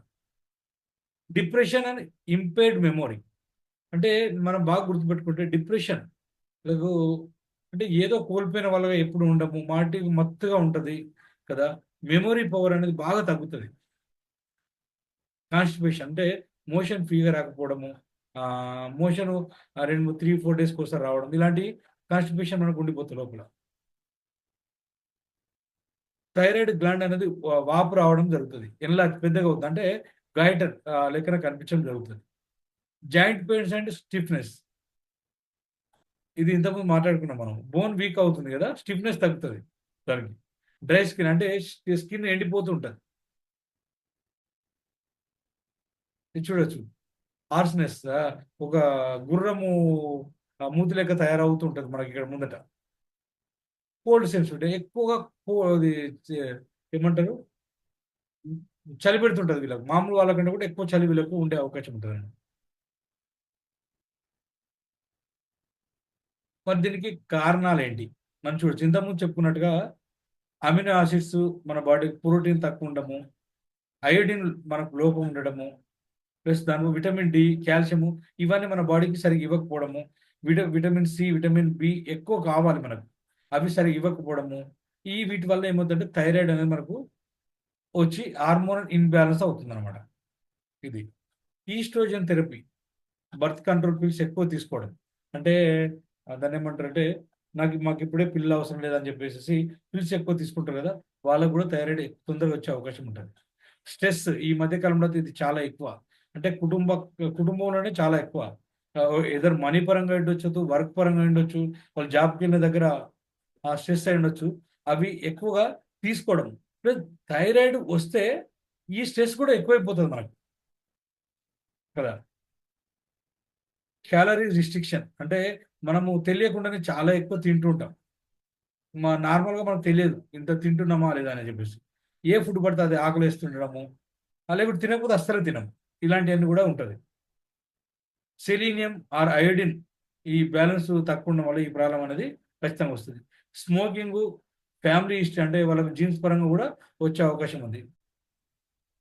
డిప్రెషన్ అండ్ ఇంపేర్డ్ మెమొరీ అంటే మనం బాగా గుర్తుపెట్టుకుంటే డిప్రెషన్ అంటే ఏదో కోల్పోయిన వాళ్ళగా ఎప్పుడు ఉండము, మాటి మత్తుగా ఉంటుంది కదా. మెమొరీ పవర్ అనేది బాగా తగ్గుతుంది. కాన్స్టిపేషన్ అంటే మోషన్ ఫ్రీగా రాకపోవడము, మోషన్ 2, 3, 4 డేస్కి ఒకసారి రావడం, ఇలాంటి కాన్స్టిపేషన్ మనకు ఉండిపోతుంది లోపల. థైరాయిడ్ గ్లాండ్ అనేది వాపు రావడం జరుగుతుంది. ఎలా పెద్దగా అవుతుంది అంటే గైటర్ లెక్కన కనిపించడం జరుగుతుంది. జాయింట్ పెయిన్స్ అండ్ స్టిఫ్నెస్, ఇది ఇంతకుముందు మాట్లాడుకున్నాం మనం. బోన్ వీక్ అవుతుంది కదా, స్టిఫ్నెస్ తగ్గుతుంది దానికి. డ్రై స్కిన్ అంటే స్కిన్ ఎండిపోతూ ఉంటుంది. ఇది చూడొచ్చు. హార్స్నెస్, ఒక గుర్రము మూతి లెక్క తయారవుతూ ఉంటుంది మనకి ఇక్కడ ముందట. కోల్డ్ సెన్సిటివిటీ ఎక్కువగా ఏమంటారు, చలి పెడుతుంటుంది వీళ్ళకి. మామూలు వాళ్ళకంటే కూడా ఎక్కువ చలి వీళ్ళకు ఉండే అవకాశం ఉంటుందండి. మరి దీనికి కారణాలు ఏంటి మనం చూడొచ్చు. ఇంతకుముందు చెప్పుకున్నట్టుగా అమినో యాసిడ్స్ మన బాడీకి, ప్రోటీన్ తక్కువ ఉండము, అయోడిన్ మనకు లోపం ఉండడము, ప్లస్ దాని విటమిన్ డి, కాల్షియము ఇవన్నీ మన బాడీకి సరిగ్గా ఇవ్వకపోవడము, విటమిన్ సి, విటమిన్ బి ఎక్కువ కావాలి మనకు, అవి సరిగ్గా ఇవ్వకపోవడము, వీటి వల్ల ఏమవుతుందంటే థైరాయిడ్ అనేది మనకు వచ్చి హార్మోన్ ఇన్బ్యాలెన్స్ అవుతుంది అనమాట. ఇది oestrogen therapy, birth control pills ఎక్కువ తీసుకోవడం. అంటే దాన్ని ఏమంటారు అంటే మాకు ఇప్పుడే పిల్లలు అవసరం లేదని చెప్పేసి పిల్స్ ఎక్కువ తీసుకుంటారు కదా, వాళ్ళకు కూడా థైరాయిడ్ తొందరగా వచ్చే అవకాశం ఉంటుంది. స్ట్రెస్ ఈ మధ్య కాలంలో ఇది చాలా ఎక్కువ. అంటే కుటుంబంలోనే చాలా ఎక్కువ. ఏదైనా మనీ పరంగా ఉండొచ్చు, వర్క్ పరంగా ఉండొచ్చు, వాళ్ళు జాబ్కి వెళ్ళిన దగ్గర స్ట్రెస్ అయి ఉండొచ్చు, అవి ఎక్కువగా తీసుకోవడం. ప్లస్ థైరాయిడ్ వస్తే ఈ స్ట్రెస్ కూడా ఎక్కువైపోతుంది మనకు కదా. క్యాలరీ రిస్ట్రిక్షన్ అంటే మనము తెలియకుండానే చాలా ఎక్కువ తింటుంటాం. నార్మల్గా మనకు తెలియదు ఇంత తింటున్నామా లేదా అని చెప్పేసి. ఏ ఫుడ్ పడితే అది ఆకలి వేస్తుండడము, లేకపోతే తినకపోతే అస్సలు తినము, ఇలాంటివన్నీ కూడా ఉంటుంది. సెలీనియం ఆర్ అయోడిన్ ఈ బ్యాలెన్స్ తక్కువ ఉండడం వల్ల ఈ ప్రాబ్లం అనేది ఖచ్చితంగా వస్తుంది. స్మోకింగ్, ఫ్యామిలీ హిస్టరీ అంటే వాళ్ళకి జీన్స్ పరంగా కూడా వచ్చే అవకాశం ఉంది.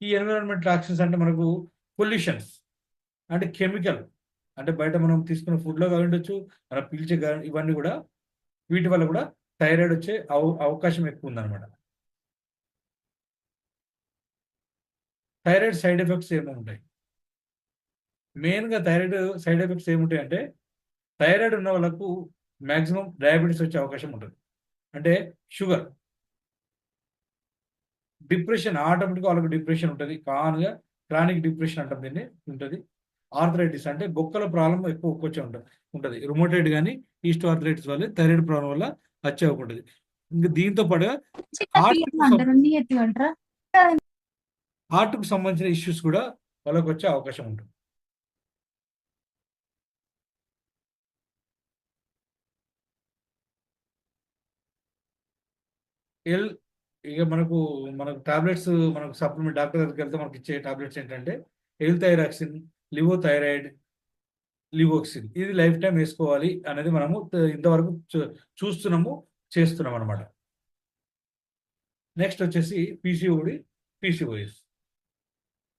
ఈ ఎన్విరాన్మెంట్ టాక్సిన్స్ అంటే మనకు పొల్యూషన్స్ అంటే కెమికల్, అంటే బయట మనం తీసుకున్న ఫుడ్లో కావి ఉండొచ్చు, మనం పీల్చే ఇవన్నీ కూడా, వీటి వల్ల కూడా థైరాయిడ్ వచ్చే అవకాశం ఎక్కువ ఉందన్నమాట. థైరాయిడ్ సైడ్ ఎఫెక్ట్స్ ఏముంటాయి? మెయిన్గా థైరాయిడ్ సైడ్ ఎఫెక్ట్స్ ఏముంటాయి అంటే థైరాయిడ్ ఉన్న వాళ్ళకు మ్యాక్సిమం డయాబెటీస్ వచ్చే అవకాశం ఉంటుంది. అంటే షుగర్, డిప్రెషన్, ఆటోమేటిక్గా వాళ్ళకి డిప్రెషన్ ఉంటుంది, కాన్గా క్రానిక్ డిప్రెషన్ అంటాం దీన్ని ఉంటుంది. ఆర్థరైటిస్ అంటే బొక్కల ప్రాబ్లం ఎక్కువ వచ్చే ఉంటుంది. రుమోటైడ్ కానీ ఈస్టో ఆర్థరైటిస్ వల్ల థైరాయిడ్ ప్రాబ్లం వల్ల వచ్చే ఉంటుంది. ఇంకా దీంతో పాటుగా హార్ట్కు సంబంధించిన ఇష్యూస్ కూడా వాళ్ళకి వచ్చే అవకాశం ఉంటుంది. ఇక మనకు టాబ్లెట్స్, మనకు సప్లిమెంట్ డాక్టర్ దగ్గరికి వెళ్తే మనకి ఇచ్చే టాబ్లెట్స్ ఏంటంటే ఎల్థైరాక్సిన్, లివోథైరాయిడ్, లివోక్సిన్. ఇది లైఫ్ టైం వేసుకోవాలి అనేది మనము ఇంతవరకు చూస్తున్నాము, చేస్తున్నాం అనమాట. నెక్స్ట్ వచ్చేసి పీసీఓడి, పీసీఓఎస్.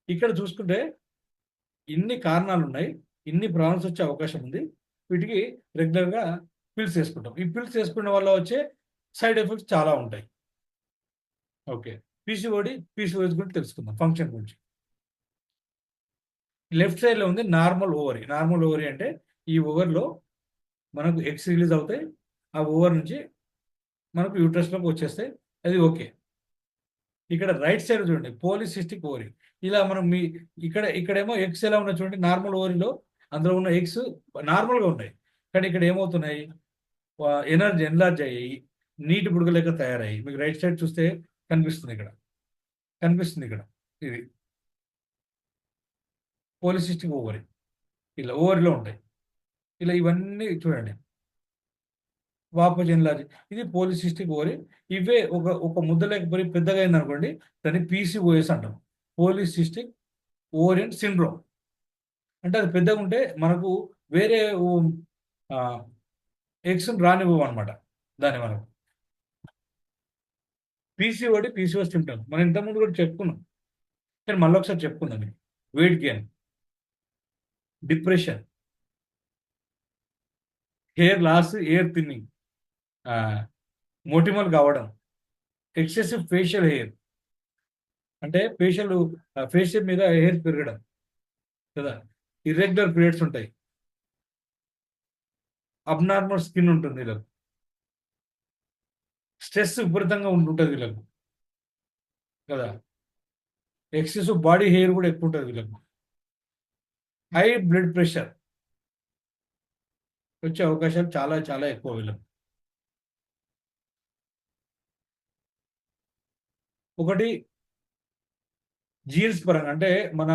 ఇక్కడ చూసుకుంటే ఇన్ని కారణాలు ఉన్నాయి, ఇన్ని ప్రాబ్లమ్స్ వచ్చే అవకాశం ఉంది. వీటికి రెగ్యులర్గా పిల్స్ వేసుకుంటాం. ఈ పిల్స్ వేసుకున్న వల్ల వచ్చే సైడ్ ఎఫెక్ట్స్ చాలా ఉంటాయి. ఓకే, పీసీఓడి, పీసీఓఎస్ గురించి తెలుసుకుందాం, ఫంక్షన్ గురించి. లెఫ్ట్ సైడ్లో ఉంది నార్మల్ ఓవరీ. నార్మల్ ఓవరీ అంటే ఈ ఓవర్లో మనకు ఎగ్స్ రిలీజ్ అవుతాయి, ఆ ఓవర్ నుంచి మనకు యూట్రస్లోకి వచ్చేస్తాయి, అది ఓకే. ఇక్కడ రైట్ సైడ్ చూడండి పోలిసిస్టిక్ ఓవరీ. ఇలా మనం ఇక్కడేమో ఎగ్స్ ఎలా ఉన్నాయి చూడండి, నార్మల్ ఓవరీలో అందులో ఉన్న ఎగ్స్ నార్మల్గా ఉన్నాయి. కానీ ఇక్కడ ఏమవుతున్నాయి, ఎనర్జీ ఎన్లార్జ్ అయ్యాయి, నీటి బుడగ లెక్క తయారయ్యి. మీకు రైట్ సైడ్ చూస్తే కనిపిస్తుంది, ఇక్కడ ఇది పోలిసిస్టిక్ ఓవరీ. ఇలా ఓవరీలో ఉంటాయి. ఇలా ఇవన్నీ చూడండి, వాపస్ ఎన్లార్జ్, ఇది పోలిసిస్టిక్ ఓవరీ. ఇవే ఒక ముద్ద లేకపోయి పెద్దగా అయింది అనుకోండి, దాన్ని పీసీఓఎస్ అంటాం, పోలిసిస్టిక్ ఓవరియన్ సిండ్రోమ్. అంటే అది పెద్దగా ఉంటే మనకు వేరే ఎగ్స్ రానివ్వవు అనమాట. దాన్ని మనం పీసీఓఎస్ తింటాం. మనం ఇంతకుముందు కూడా చెప్పుకున్నాం, కానీ మళ్ళీ ఒకసారి చెప్పుకుందాం. మీకు weight gain, depression, hair loss, hair thinning, మోటిమల్ కావడం, ఎక్సెసివ్ ఫేషియల్ హెయిర్, అంటే ఫేషియల్ మీద హెయిర్ పెరగడం కదా, ఇర్రెగ్యులర్ పీరియడ్స్ ఉంటాయి, అబ్నార్మల్ స్కిన్ ఉంటుంది వీళ్ళకు, స్ట్రెస్ విపరీతంగా ఉంటుంటుంది వీళ్ళకు కదా, ఎక్సెసివ్ బాడీ హెయిర్ కూడా ఎక్కువ ఉంటుంది వీళ్ళకు, హై బ్లడ్ ప్రెషర్ వచ్చే అవకాశాలు చాలా చాలా ఎక్కువ వీళ్ళకు. ఒకటి జీన్స్ పరంగా, అంటే మన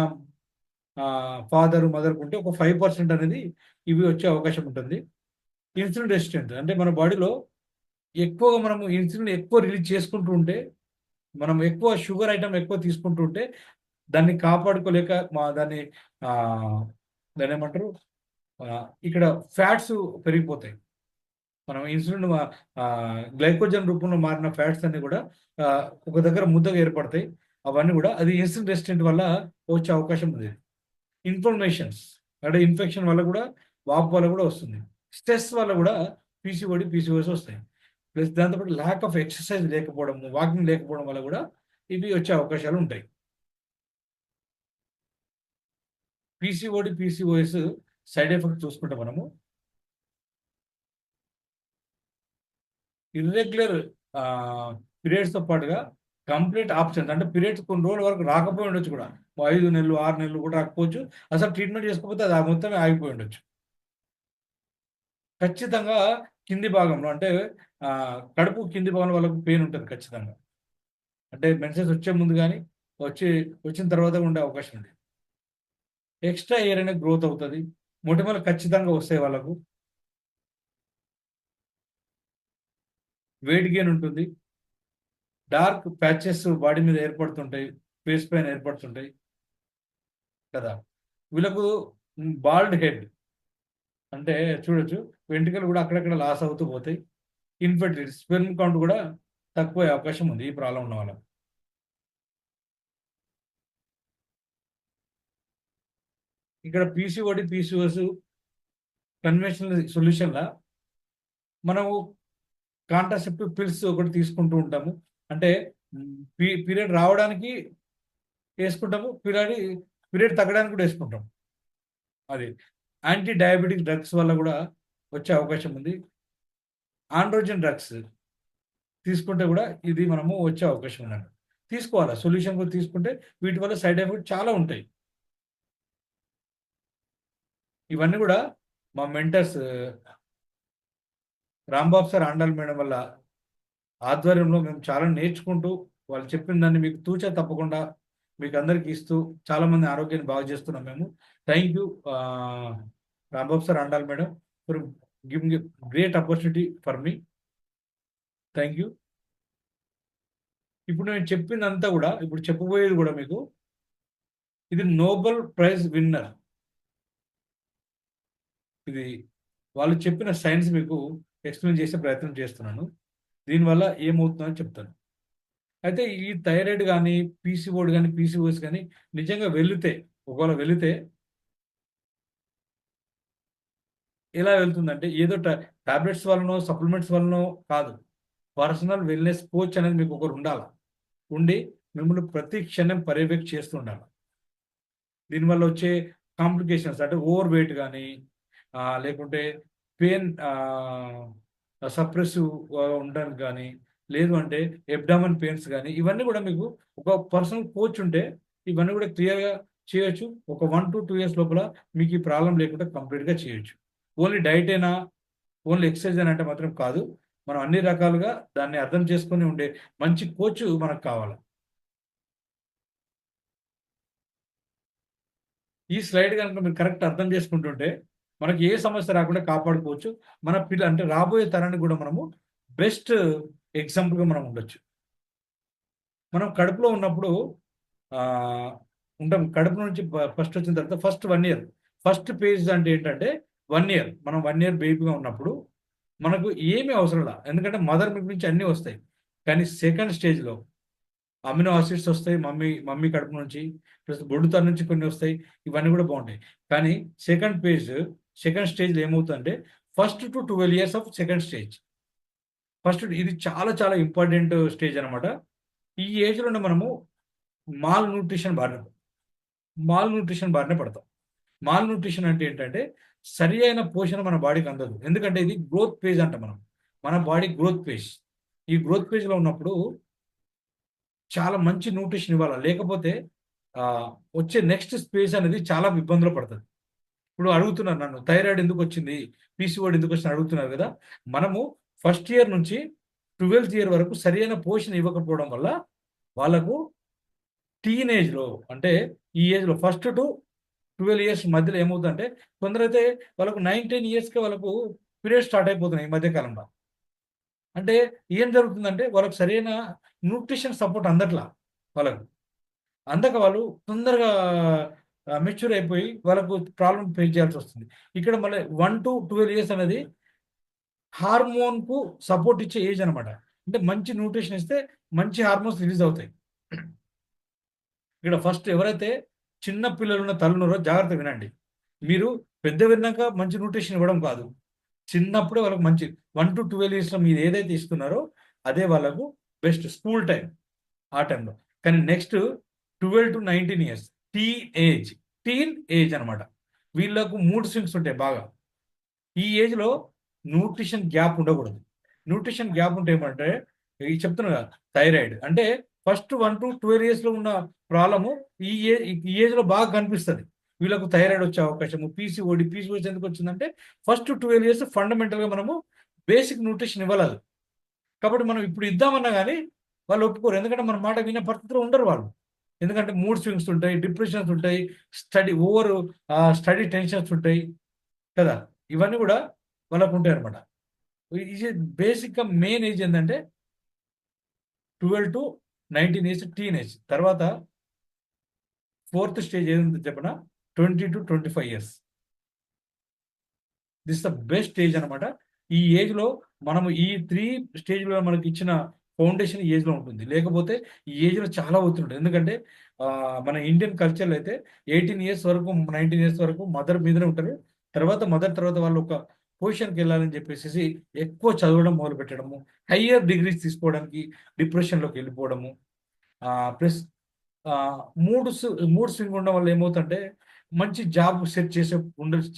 ఫాదర్ మదర్ ఉంటే ఒక 5% అనేది ఇవి వచ్చే అవకాశం ఉంటుంది. ఇన్సులిన్ రెసిస్టెంట్, అంటే మన బాడీలో ఎక్కువగా మనము ఇన్సులిన్ ఎక్కువ రిలీజ్ చేసుకుంటూ ఉంటే, మనం ఎక్కువ షుగర్ ఐటమ్ ఎక్కువ తీసుకుంటూ ఉంటే దాన్ని కాపాడుకోలేక దాన్ని ఏమంటారు, ఇక్కడ ఫ్యాట్స్ పెరిగిపోతాయి. మనం ఇన్సులిన్ గ్లైకోజన్ రూపంలో మారిన ఫ్యాట్స్ అన్ని కూడా ఒక దగ్గర ముద్దగా ఏర్పడతాయి. అవన్నీ కూడా అది ఇన్సులిన్ రెసిస్టెంట్ వల్ల వచ్చే అవకాశం ఉంది. ఇన్ఫ్లమేషన్స్, అంటే ఇన్ఫెక్షన్ వల్ల కూడా, వాపు వల్ల కూడా వస్తుంది. స్ట్రెస్ వల్ల కూడా పీసీఓఎస్ వస్తాయి. ప్లస్ దాంతోపాటు ల్యాక్ ఆఫ్ ఎక్సర్సైజ్ లేకపోవడం, వాకింగ్ లేకపోవడం వల్ల కూడా ఇవి వచ్చే అవకాశాలు ఉంటాయి. పీసీఓఎస్ సైడ్ ఎఫెక్ట్ చూసుకుంటే మనము ఇర్రెగ్యులర్ పీరియడ్స్తో పాటుగా కంప్లీట్ ఆప్షన్స్, అంటే పీరియడ్స్ కొన్ని రోజుల వరకు రాకపోయి ఉండొచ్చు కూడా, 5 నెలలు 6 నెలలు కూడా రాకపోవచ్చు. అసలు ట్రీట్మెంట్ చేసుకోకపోతే అది మొత్తమే ఆగిపోయి ఉండొచ్చు. ఖచ్చితంగా కింది భాగంలో, అంటే కడుపు కింది భాగంలో వాళ్ళకు పెయిన్ ఉంటుంది ఖచ్చితంగా. అంటే మెన్సెస్ వచ్చే ముందు కానీ వచ్చిన తర్వాత ఉండే అవకాశం ఉంది. ఎక్స్ట్రా ఎయిర్ అనేది గ్రోత్ అవుతుంది. మొటిమలు ఖచ్చితంగా వస్తాయి వాళ్ళకు. వెయిట్ గెయిన్ ఉంటుంది. డార్క్ ప్యాచెస్ బాడీ మీద ఏర్పడుతుంటాయి, ఫేస్ పైన ఏర్పడుతుంటాయి కదా. వీళ్ళకు బాల్డ్ హెడ్, అంటే చూడొచ్చు వెంట్రుకలు కూడా అక్కడక్కడ లాస్ అవుతూ పోతాయి. ఇన్ఫెర్టిలిటీ, స్పెర్మ్ కౌంట్ కూడా తక్కువ అవకాశం ఉంది ఈ ప్రాబ్లం ఉన్న వాళ్ళకు. ఇక్కడ పీసీఓఎస్ కన్వెన్షనల్ సొల్యూషన్లా మనము కాంట్రాసెప్టివ్ పిల్స్ ఒకటి తీసుకుంటూ ఉంటాము. అంటే పీరియడ్ రావడానికి వేసుకుంటాము, పీరియడ్ తగ్గడానికి కూడా వేసుకుంటాం. అది యాంటీ డయాబెటిక్ డ్రగ్స్ వల్ల కూడా వచ్చే అవకాశం ఉంది. ఆండ్రోజన్ డ్రగ్స్ తీసుకుంటే కూడా ఇది మనము వచ్చే అవకాశం ఉందండి. తీసుకోవాలి, సొల్యూషన్ కూడా తీసుకుంటే వీటి వల్ల సైడ్ ఎఫెక్ట్ చాలా ఉంటాయి. ఇవన్నీ కూడా మా mentors Rambabu sir Andal madam వల్ల ఆధ్వర్యంలో మేము చాలా నేర్చుకుంటూ, వాళ్ళు చెప్పిన దాన్ని మీకు తూచా తప్పకుండా మీకు అందరికీ ఇస్తూ చాలామంది ఆరోగ్యాన్ని బాగు చేస్తున్నాం మేము. Thank you Rambabu sir Andal madam for giving great opportunity for me. Thank you. ఇప్పుడు నేను చెప్పిందంతా కూడా, ఇప్పుడు చెప్పబోయేది కూడా మీకు ఇది నోబెల్ ప్రైజ్ విన్నర్. ఇది వాళ్ళు చెప్పిన సైన్స్ మీకు ఎక్స్ప్లెయిన్ చేసే ప్రయత్నం చేస్తున్నాను. దీనివల్ల ఏమవుతుందని చెప్తాను. అయితే ఈ థైరాయిడ్ కానీ, పీసీఓడి కానీ, పీసీఓఎస్ కానీ నిజంగా ఒకవేళ వెళితే ఎలా వెళ్తుందంటే, ఏదో టాబ్లెట్స్ వల్లనో సప్లిమెంట్స్ వల్లనో కాదు, పర్సనల్ వెల్నెస్ కోచ్ అనేది మీకు ఒకరు ఉండి మిమ్మల్ని ప్రతి క్షణం పర్యవేక్షణ చేస్తూ ఉండాలి. దీనివల్ల వచ్చే కాంప్లికేషన్స్, అంటే ఓవర్ వెయిట్ కానీ, లేకుంటే పెయిన్ సప్రెసివ్ ఉండడానికి కానీ, లేదు అంటే ఎబ్డామన్ పెయిన్స్ కానీ ఇవన్నీ కూడా మీకు ఒక పర్సనల్ కోచ్ ఉంటే ఇవన్నీ కూడా క్లియర్గా చేయొచ్చు. ఒక 1 to 2 years లోపల మీకు ఈ ప్రాబ్లం లేకుండా కంప్లీట్గా చేయొచ్చు. ఓన్లీ డైట్ అయినా ఓన్లీ ఎక్సర్సైజ్ అని అంటే మాత్రం కాదు. మనం అన్ని రకాలుగా దాన్ని అర్థం చేసుకొని ఉండే మంచి కోచ్ మనకు కావాలి. ఈ స్లైడ్ కనుక మీరు కరెక్ట్ అర్థం చేసుకుంటుంటే మనకి ఏ సమస్య రాకుండా కాపాడుకోవచ్చు. మన అంటే రాబోయే తరానికి కూడా మనము బెస్ట్ ఎగ్జాంపుల్గా మనం ఉండొచ్చు. మనం కడుపులో ఉన్నప్పుడు ఆ, ఉంటాం. కడుపు నుంచి ఫస్ట్ వచ్చిన తర్వాత ఫస్ట్ 1 year ఫస్ట్ పేజ్ అంటే ఏంటంటే 1 year మనం 1 year బేబీగా ఉన్నప్పుడు మనకు ఏమీ అవసరం లేదు. ఎందుకంటే మదర్ మిల్క్ నుంచి అన్నీ వస్తాయి. కానీ సెకండ్ స్టేజ్లో అమినో ఆసిడ్స్ వస్తాయి మమ్మీ కడుపు నుంచి, ప్లస్ బొడ్డుతల నుంచి కొన్ని వస్తాయి. ఇవన్నీ కూడా బాగుంటాయి. కానీ సెకండ్ స్టేజ్లో ఏమవుతుందంటే first to 12 years of second stage. First ఇది చాలా చాలా ఇంపార్టెంట్ స్టేజ్ అనమాట. ఈ ఏజ్లోనే మనము మాల్ న్యూట్రిషన్ బారిన పడతాం. మాల్ న్యూట్రిషన్ అంటే ఏంటంటే సరి అయిన పోషణ మన బాడీకి అందదు. ఎందుకంటే ఇది గ్రోత్ పేజ్ అంట. మన బాడీ గ్రోత్ పేజ్. ఈ గ్రోత్ పేజ్లో ఉన్నప్పుడు చాలా మంచి న్యూట్రిషన్ ఇవ్వాలి. లేకపోతే వచ్చే నెక్స్ట్ స్పేస్ అనేది చాలా ఇబ్బందులు పడుతుంది. ఇప్పుడు అడుగుతున్నారు నన్ను, థైరాయిడ్ ఎందుకు వచ్చింది, పీసీఓడి ఎందుకు వచ్చింది అడుగుతున్నారు కదా. మనము ఫస్ట్ ఇయర్ నుంచి 12th year వరకు సరైన పోషణ ఇవ్వకపోవడం వల్ల వాళ్ళకు టీనేజ్లో అంటే ఈ ఏజ్లో ఫస్ట్ to 12 years మధ్యలో ఏమవుతుందంటే కొందరైతే వాళ్ళకు 9-10 yearsకే వాళ్ళకు పీరియడ్ స్టార్ట్ అయిపోతున్నాయి ఈ మధ్యకాలంలో. అంటే ఏం జరుగుతుందంటే వాళ్ళకు సరైన న్యూట్రిషన్ సపోర్ట్ అందట్లా. వాళ్ళు తొందరగా మెచ్యూర్ అయిపోయి వాళ్ళకు ప్రాబ్లం ఫేస్ చేయాల్సి వస్తుంది. ఇక్కడ మళ్ళీ 1 to 12 years అనేది హార్మోన్కు సపోర్ట్ ఇచ్చే ఏజ్ అనమాట. అంటే మంచి న్యూట్రిషన్ ఇస్తే మంచి హార్మోన్స్ రిలీజ్ అవుతాయి. ఇక్కడ ఫస్ట్ ఎవరైతే చిన్న పిల్లలు ఉన్న తల్లున్నారో జాగ్రత్త వినండి. మీరు పెద్ద విన్నాక మంచి న్యూట్రిషన్ ఇవ్వడం కాదు, చిన్నప్పుడే వాళ్ళకి మంచి 1 to 12 yearsలో మీరు ఏదైతే ఇస్తున్నారో అదే వాళ్ళకు బెస్ట్ స్కూల్ టైం ఆ టైంలో. కానీ next 12 to 19 years teenage అనమాట. వీళ్ళకు మూడ్ స్వింగ్స్ ఉంటాయి బాగా. ఈ ఏజ్లో న్యూట్రిషన్ గ్యాప్ ఉండకూడదు. న్యూట్రిషన్ గ్యాప్ ఉంటే ఏమంటే చెప్తున్నా కదా, థైరాయిడ్ అంటే ఫస్ట్ 1 to 12 yearsలో ఉన్న ప్రాబ్లము ఈ ఏజ్లో బాగా కనిపిస్తుంది. వీళ్ళకు థైరాయిడ్ వచ్చే అవకాశము, పీసీఓడి ఎందుకు వచ్చిందంటే ఫస్ట్ 12 years ఫండమెంటల్గా మనము బేసిక్ న్యూట్రిషన్ ఇవ్వలేదు. కాబట్టి మనం ఇప్పుడు ఇద్దామన్నా కానీ వాళ్ళు ఒప్పుకోరు. ఎందుకంటే మన మాట వినే పరిస్థితిలో ఉండరు వాళ్ళు. ఎందుకంటే మూడ్ స్వింగ్స్ ఉంటాయి, డిప్రెషన్స్ ఉంటాయి, స్టడీ టెన్షన్స్ ఉంటాయి కదా. ఇవన్నీ కూడా వాళ్ళకు ఉంటాయి అనమాట. ఇది బేసిక్గా మెయిన్ ఏజ్ ఏంటంటే 12 to 19 years టీనేజ్. తర్వాత 4th stage ఏదంటే చెప్పిన 20 to 25 years. This the best age అనమాట. ఈ ఏజ్లో మనము ఈ 3 stageలో మనకి ఇచ్చిన ఫౌండేషన్ ఈ ఏజ్లో ఉంటుంది. లేకపోతే ఈ ఏజ్లో చాలా అవుతుంటుంది. ఎందుకంటే మన ఇండియన్ కల్చర్లో అయితే 18 years వరకు 19 years వరకు మదర్ మీదనే ఉంటారు. తర్వాత వాళ్ళు ఒక పొజిషన్కి వెళ్ళాలని చెప్పేసి ఎక్కువ చదవడం మొదలు పెట్టడము, హయ్యర్ డిగ్రీస్ తీసుకోవడానికి డిప్రెషన్లోకి వెళ్ళిపోవడము, ప్లస్ మూడ్ స్వింగ్ ఉండడం వల్ల ఏమవుతుందంటే మంచి జాబ్ సెట్ చేసే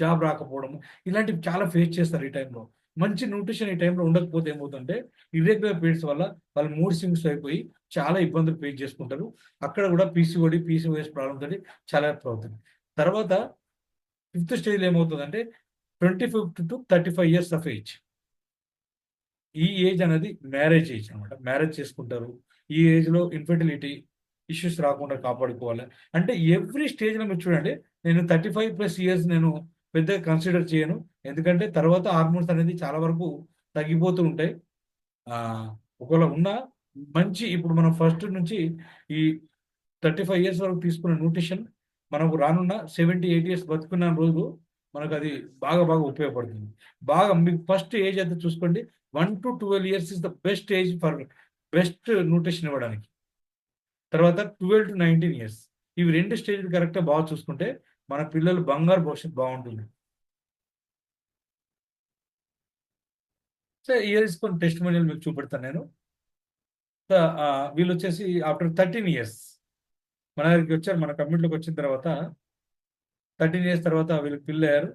జాబ్ రాకపోవడము, ఇలాంటివి చాలా ఫేస్ చేస్తారు ఈ టైంలో. మంచి న్యూట్రిషన్ ఈ టైంలో ఉండకపోతే ఏమవుతుందంటే ఇర్రెగ్యులర్ పీరియడ్స్ వల్ల వాళ్ళు మూడ్ స్వింగ్స్ అయిపోయి చాలా ఇబ్బందులు ఫేస్ చేసుకుంటారు. అక్కడ కూడా పీసీఓఎస్ ప్రాబ్లమ్ తోటి చాలా ఎక్కువ అవుతుంది. తర్వాత 5th స్టేజ్లో ఏమవుతుందంటే 25 to 35 years ఆఫ్ ఏజ్. ఈ ఏజ్ అనేది మ్యారేజ్ ఏజ్ అనమాట. మ్యారేజ్ చేసుకుంటారు. ఈ ఏజ్లో ఇన్ఫర్టిలిటీ ఇష్యూస్ రాకుండా కాపాడుకోవాలి. అంటే ఎవ్రీ స్టేజ్లో మీరు చూడండి, నేను 35+ years నేను పెద్దగా కన్సిడర్ చేయను. ఎందుకంటే తర్వాత హార్మోన్స్ అనేది చాలా వరకు తగ్గిపోతూ ఉంటాయి. ఒకవేళ ఉన్న మంచి ఇప్పుడు మనం ఫస్ట్ నుంచి ఈ 35 years వరకు తీసుకున్న న్యూట్రిషన్ మనకు రానున్న 70-80 years బతుకున్న రోజు మనకు అది బాగా ఉపయోగపడుతుంది. మీకు ఫస్ట్ ఏజ్ అయితే చూసుకోండి, 1 to 12 years is the best age for best nutrition ఇవ్వడానికి. తర్వాత 12 to 19 years ఇవి 2 స్టేజ్లు కరెక్ట్గా బాగా చూసుకుంటే మన పిల్లలు బంగారు భవిష్యత్తు బాగుంటుంది. సో ఇయర్స్ కొన్ని టెస్ట్ మెటీరియల్ మీకు చూపెడతాను నేను. వీళ్ళు వచ్చేసి ఆఫ్టర్ 13 years మన దగ్గరికి వచ్చారు. మన కమ్యూనిటీలోకి వచ్చిన తర్వాత 13 years తర్వాత వీళ్ళకి పిల్లయ్యారు.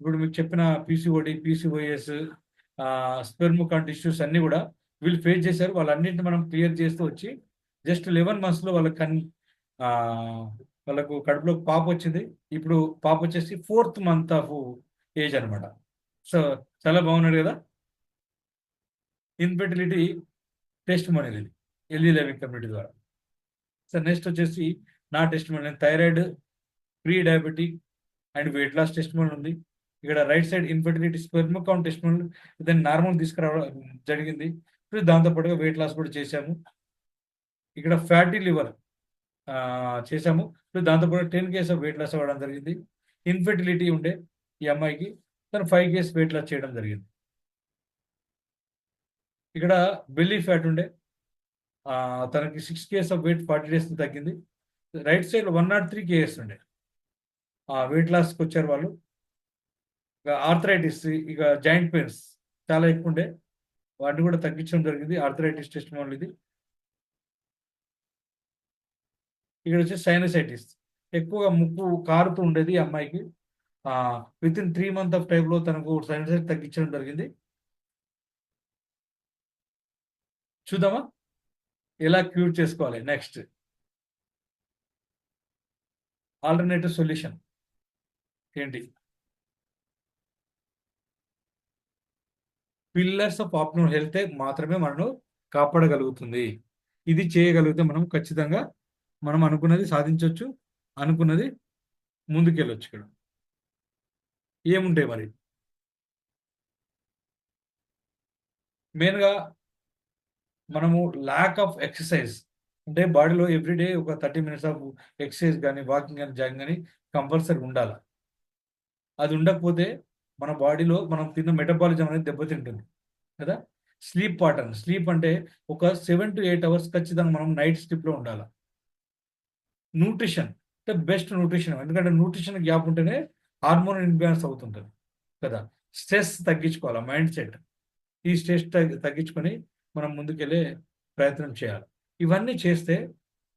ఇప్పుడు మీకు చెప్పిన PCOD, PCOS, sperm count issues అన్నీ కూడా వీళ్ళు ఫేస్ చేశారు. వాళ్ళన్నింటిని మనం క్లియర్ చేస్తూ వచ్చి జస్ట్ 11 monthsలో ఆ, వాళ్ళకు కడుపులో పాప వచ్చింది. ఇప్పుడు పాప వచ్చేసి 4th month ఆఫ్ ఏజ్ అనమాట. సో చాలా బాగున్నాడు కదా. ఇన్ఫెర్టిలిటీ టెస్ట్ మనీ ఇది హెల్దీ లైవింగ్ కమ్యూనిటీ ద్వారా. సో నెక్స్ట్ వచ్చేసి నా testimony thyroid, pre diabetic and weight loss testimony ఉంది. ఇక్కడ right side infertility sperm count testimony దాన్ని నార్మల్ తీసుకురావడం జరిగింది. ఇప్పుడు దాంతోపాటుగా వెయిట్ లాస్ కూడా చేశాము. ఇక్కడ ఫ్యాటీ లివర్ చేశాము. ఇప్పుడు దాంతోపాటు 10 kgs ఆఫ్ వెయిట్ లాస్ అవ్వడం జరిగింది. ఇన్ఫెర్టిలిటీ ఉండే ఈ అమ్మాయికి తను 5 kgs వెయిట్ లాస్ చేయడం జరిగింది. ఇక్కడ బెల్లీ ఫ్యాట్ ఉండే తనకి 6 kgs ఆఫ్ వెయిట్ 40 days తగ్గింది. రైట్ సైడ్ 103 kgs ఉండే వెయిట్ లాస్కి వచ్చారు వాళ్ళు. ఇక ఆర్థరైటిస్, ఇక జాయింట్ పెయిన్స్ చాలా ఎక్కువ ఉండే, వాటిని కూడా తగ్గించడం జరిగింది. ఆర్థరైటిస్ టెస్ట్ మోడల్ ఇది. ఇక్కడ వచ్చి సైనసైటిస్, ఎక్కువగా ముక్కు కారుతూ ఉండేది ఈ అమ్మాయికి. విత్ ఇన్ 3 months ఆఫ్ టైంలో తనకు సైనసైటిస్ తగ్గించడం జరిగింది. చూద్దామా ఎలా క్యూర్ చేసుకోవాలి. నెక్స్ట్ ఆల్టర్నేటివ్ సొల్యూషన్ ఏంటి? పిల్లర్స్ ఆఫ్ ఆప్టిమల్ హెల్త్ మాత్రమే మనను కాపాడగలుగుతుంది. ఇది చేయగలిగితే మనం ఖచ్చితంగా మనం అనుకున్నది సాధించవచ్చు, అనుకున్నది ముందుకెళ్ళొచ్చు. ఇక్కడ ఏముంటాయి మరి? మెయిన్గా మనము ల్యాక్ ఆఫ్ ఎక్సర్సైజ్, అంటే బాడీలో ఎవ్రీడే ఒక 30 minutes ఆఫ్ ఎక్సర్సైజ్ కానీ వాకింగ్ కానీ జాగింగ్ కానీ కంపల్సరీ ఉండాలి. అది ఉండకపోతే మన బాడీలో మనం తిన్న మెటబాలిజం అనేది దెబ్బతింటుంది కదా. స్లీప్ పాటర్న్, స్లీప్ అంటే ఒక 7 to 8 hours ఖచ్చితంగా మనం నైట్ స్లీప్లో ఉండాలి. న్యూట్రిషన్ అంటే బెస్ట్ న్యూట్రిషన్, ఎందుకంటే న్యూట్రిషన్ గ్యాప్ ఉంటేనే హార్మోన్ ఇన్బ్యాలెన్స్ అవుతుంటుంది కదా. స్ట్రెస్ తగ్గించుకోవాలి, మైండ్ సెట్. ఈ స్ట్రెస్ తగ్గించుకొని మనం ముందుకెళ్ళే ప్రయత్నం చేయాలి. ఇవన్నీ చేస్తే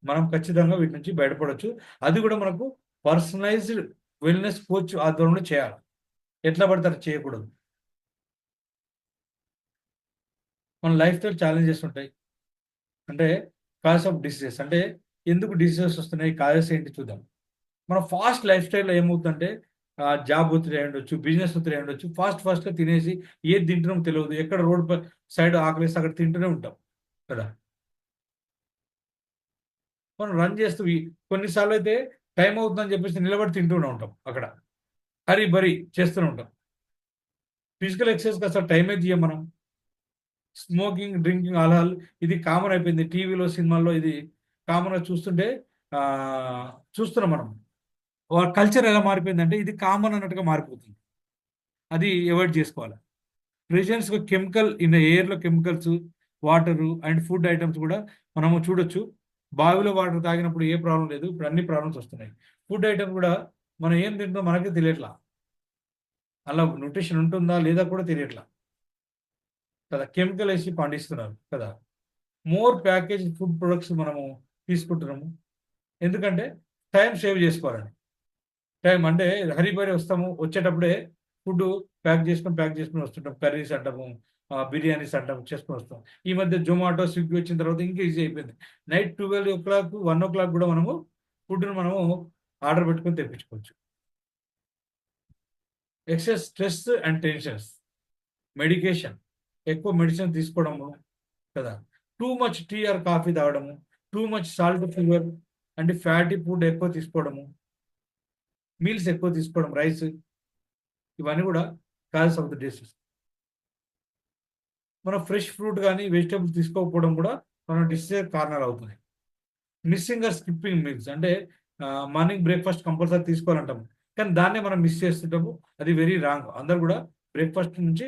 మనం ఖచ్చితంగా వీటి నుంచి బయటపడవచ్చు. అది కూడా మనకు పర్సనలైజ్డ్ వెల్నెస్ కోచ్ ఆధ్వర్యంలో చేయాలి. ఎట్లా పడతారు చేయకూడదు. మన లైఫ్ స్టైల్ ఛాలెంజెస్ ఉంటాయి. అంటే కాజ్ ఆఫ్ డిసీజెస్, అంటే ఎందుకు డిసీజెస్ వస్తున్నాయి, కాజెస్ ఏంటి చూద్దాం. మన ఫాస్ట్ లైఫ్ స్టైల్లో ఏమవుతుందంటే జాబ్ ఒత్తిడి అయి ఉండొచ్చు, బిజినెస్ ఒత్తిడి అయి ఉండొచ్చు. ఫాస్ట్గా తినేసి ఏది తింటున్నాం తెలియదు, ఎక్కడ రోడ్ సైడ్ ఆకలిస్తే అక్కడ తింటూనే ఉంటాం కదా. మనం రన్ చేస్తూ కొన్నిసార్లు అయితే టైం అవుతుందని చెప్పేసి నిలబడి తింటూనే ఉంటాం, అక్కడ హరీ బరీ చేస్తూనే ఉంటాం. ఫిజికల్ ఎక్సర్సైజ్కి అసలు టైమే తీయం మనం. స్మోకింగ్, డ్రింకింగ్, ఆల్కహాల్ ఇది కామన్ అయిపోయింది. టీవీలో, సినిమాల్లో ఇది కామన్గా చూస్తుంటే చూస్తున్నాం మనం. కల్చర్ ఎలా మారిపోయిందంటే ఇది కామన్ అన్నట్టుగా మారిపోతుంది. అది అవాయిడ్ చేసుకోవాలి. ప్రెజెన్స్గా కెమికల్ ఇన్ ఎయిర్లో chemicals, water and food items కూడా మనము చూడొచ్చు. బావిలో వాటర్ తాగినప్పుడు ఏ ప్రాబ్లం లేదు, ఇప్పుడు అన్ని ప్రాబ్లమ్స్ వస్తున్నాయి. ఫుడ్ ఐటమ్ కూడా మనం ఏం తింటుందో మనకే తెలియట్లా, అలా న్యూట్రిషన్ ఉంటుందా లేదా కూడా తెలియట్లా కదా. కెమికల్ వేసి పండిస్తున్నారు కదా. మోర్ ప్యాకేజ్ ఫుడ్ ప్రొడక్ట్స్ మనము తీసుకుంటున్నాము. ఎందుకంటే టైం సేవ్ చేసుకోవాలని. టైం అంటే హరిబరి వస్తాము, వచ్చేటప్పుడే ఫుడ్ ప్యాక్ చేసుకొని వస్తుంటాం. కర్రీస్ అంటాము, బిర్యానీస్ అంటాము, చేసుకొని వస్తాం. ఈ మధ్య జొమాటో, స్విగ్గీ వచ్చిన తర్వాత ఇంకా ఈజీ అయిపోయింది. నైట్ 12 o'clock 1 o'clock కూడా మనము ఫుడ్ను మనము ఆర్డర్ పెట్టుకొని తెప్పించుకోవచ్చు. Excess stress and tensions, medication, ఎక్కువ మెడిసిన్ తీసుకోవడము కదా. Too much tea or coffee తాగడము, టూ మచ్ సాల్ట్, షుగర్ అంటే ఫ్యాటీ ఫుడ్ ఎక్కువ తీసుకోవడము, మీల్స్ ఎక్కువ తీసుకోవడం, రైస్, ఇవన్నీ కూడా కాజెస్ ఆఫ్ ద డిసీజ్. మనం ఫ్రెష్ ఫ్రూట్ కానీ వెజిటేబుల్స్ తీసుకోకపోవడం కూడా మన డిసీజ్ కారణాలు అవుతున్నాయి. మిస్సింగ్ ఆర్ స్కిప్పింగ్ మీల్స్, అంటే మార్నింగ్ బ్రేక్ఫాస్ట్ కంపల్సరీ తీసుకోవాలంటాము, కానీ దాన్నే మనం మిస్ చేస్తుంటాము. అది వెరీ రాంగ్. అందరూ కూడా బ్రేక్ఫాస్ట్ నుంచి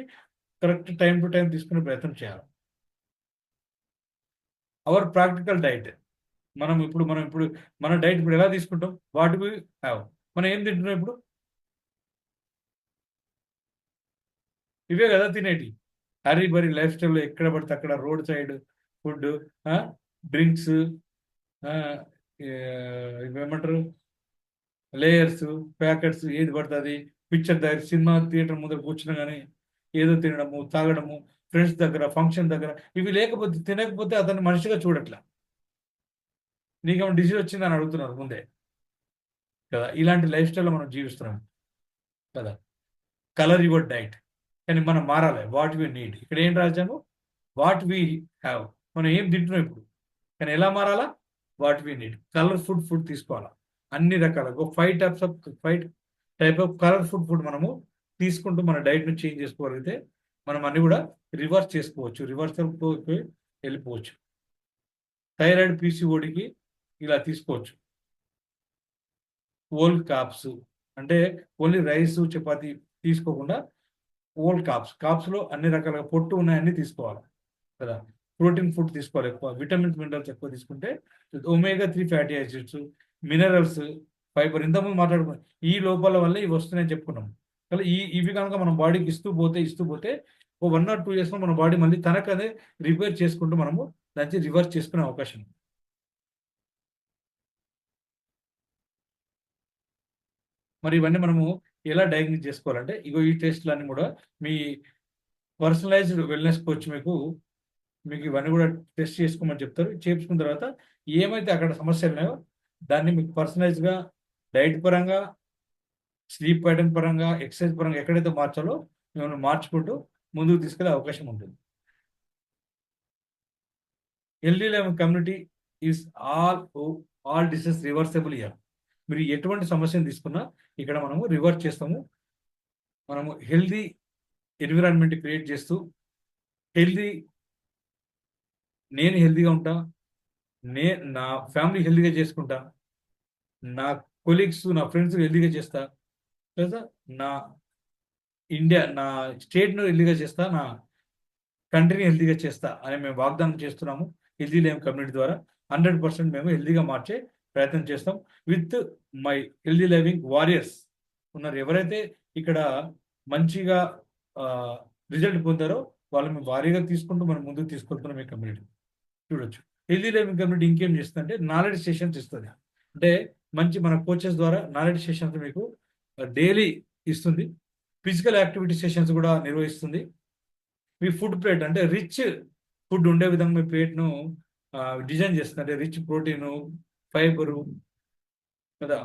కరెక్ట్ టైం టు టైం తీసుకునే ప్రయత్నం చేయాలి. అవర్ ప్రాక్టికల్ డైట్, మనం ఇప్పుడు మన డైట్ ఇప్పుడు ఎలా తీసుకుంటాం, వాటికి మనం ఏం తింటున్నాం ఇప్పుడు, ఇవే కదా తినేటి. హరీ బరీ లైఫ్ స్టైల్లో ఎక్కడ పడితే అక్కడ రోడ్ సైడ్ ఫుడ్, డ్రింక్స్, ఇవేమంటారు లేయర్స్, ప్యాకెట్స్, ఏది పడుతుంది పిక్చర్ దగ్గర సినిమా థియేటర్ ముందర కూర్చున్నా కానీ ఏదో తినడము, తాగడము, ఫ్రెండ్స్ దగ్గర, ఫంక్షన్ దగ్గర ఇవి లేకపోతే తినకపోతే అతన్ని మనిషిగా చూడట్లా. నీకేమైనా డిసీజ్ వచ్చిందని అడుగుతున్నారు ముందే కదా. ఇలాంటి లైఫ్ స్టైల్లో మనం జీవిస్తున్నాం కదా. Colour your diet. కానీ మనం మారాలి. What we need. ఇక్కడ ఏం రాశాము? What we have. మనం ఏం తింటున్నాం ఇప్పుడు, కానీ ఎలా మారాలా? What we need. Colour food తీసుకోవాలా. అన్ని రకాల 5 టైప్ ఆఫ్ కలర్ ఫుడ్ మనము తీసుకుంటూ మన డైట్ను చేంజ్ చేసుకోగలిగితే మనం అన్ని కూడా రివర్స్ చేసుకోవచ్చు, వెళ్ళిపోవచ్చు. థైరాయిడ్, పీసీఓడికి ఇలా తీసుకోవచ్చు. ఓల్ కాప్స్ అంటే ఓన్లీ రైస్, చపాతి తీసుకోకుండా ఓల్ కాప్స్లో అన్ని రకాల పొట్టు ఉన్నాయన్నీ తీసుకోవాలి కదా. ప్రోటీన్ ఫుడ్ తీసుకోవాలి ఎక్కువ, విటమిన్స్ మినరల్స్ ఎక్కువ తీసుకుంటే omega-3 fatty acids, minerals, fibre ఇంతకుముందు మాట్లాడుకున్నాం. ఈ లోపాల వల్ల ఇవి వస్తున్నాయని చెప్పుకున్నాం. కానీ ఇవి కనుక మనం బాడీకి ఇస్తూ పోతే 1 or 2 yearsలో మన బాడీ మళ్ళీ తనకదే రిపేర్ చేసుకుంటూ మనము దాన్ని రివర్స్ చేసుకునే అవకాశం ఉంది. మరి ఇవన్నీ మనము ఎలా డయాగ్నోస్ చేసుకోవాలంటే ఇగో ఈ టెస్ట్లన్నీ కూడా మీ పర్సనలైజ్డ్ వెల్నెస్ కోచ్ మీకు ఇవన్నీ కూడా టెస్ట్ చేసుకోమని చెప్తారు. చేసుకున్న తర్వాత ఏమైతే అక్కడ సమస్యలు ఉన్నాయో దాన్ని మీకు పర్సనలైజ్గా డైట్ పరంగా, స్లీప్ ప్యాటర్న్ పరంగా, ఎక్సర్సైజ్ పరంగా ఎక్కడైతే మార్చాలో మేము మార్చుకుంటూ ముందుకు తీసుకెళ్లే అవకాశం ఉంటుంది. Healthy life community is all disease reversible year. మీరు ఎటువంటి సమస్యను తీసుకున్నా ఇక్కడ మనము రివర్స్ చేస్తాము. మనము హెల్దీ ఎన్విరాన్మెంట్ క్రియేట్ చేస్తూ నేను హెల్దీగా ఉంటా, నా ఫ్యామిలీ హెల్దీగా చేసుకుంటా, నా కొలీగ్స్, నా ఫ్రెండ్స్ హెల్దీగా చేస్తా, లేదా నా స్టేట్ను హెల్దీగా చేస్తా, నా కంట్రీని హెల్దీగా చేస్తా అని మేము వాగ్దానం చేస్తున్నాము. హెల్దీ లైఫ్ కమ్యూనిటీ ద్వారా 100% మేము హెల్దీగా మార్చే ప్రయత్నం చేస్తాం. With my healthy living warriors ఉన్నారు. ఎవరైతే ఇక్కడ మంచిగా రిజల్ట్ పొందారో వాళ్ళు మేము భారీగా తీసుకుంటూ మనం ముందుకు తీసుకెళ్తున్నాం. ఈ కమ్యూనిటీ చూడొచ్చు. హెల్దీ లైవింగ్ కమ్యూనిటీ ఇంకేం చేస్తుందంటే నాలెడ్జ్ సెషన్స్ ఇస్తుంది. అంటే మంచి మన కోచెస్ ద్వారా నాలెడ్జ్ సెషన్స్ మీకు డైలీ ఇస్తుంది. ఫిజికల్ యాక్టివిటీ సెషన్స్ కూడా నిర్వహిస్తుంది. మీ ఫుడ్ ప్లేట్ అంటే రిచ్ ఫుడ్ ఉండే విధంగా మీ ప్లేట్ను డిజైన్ చేస్తుంది. అంటే రిచ్ ప్రోటీను, ఫైబరు కదా,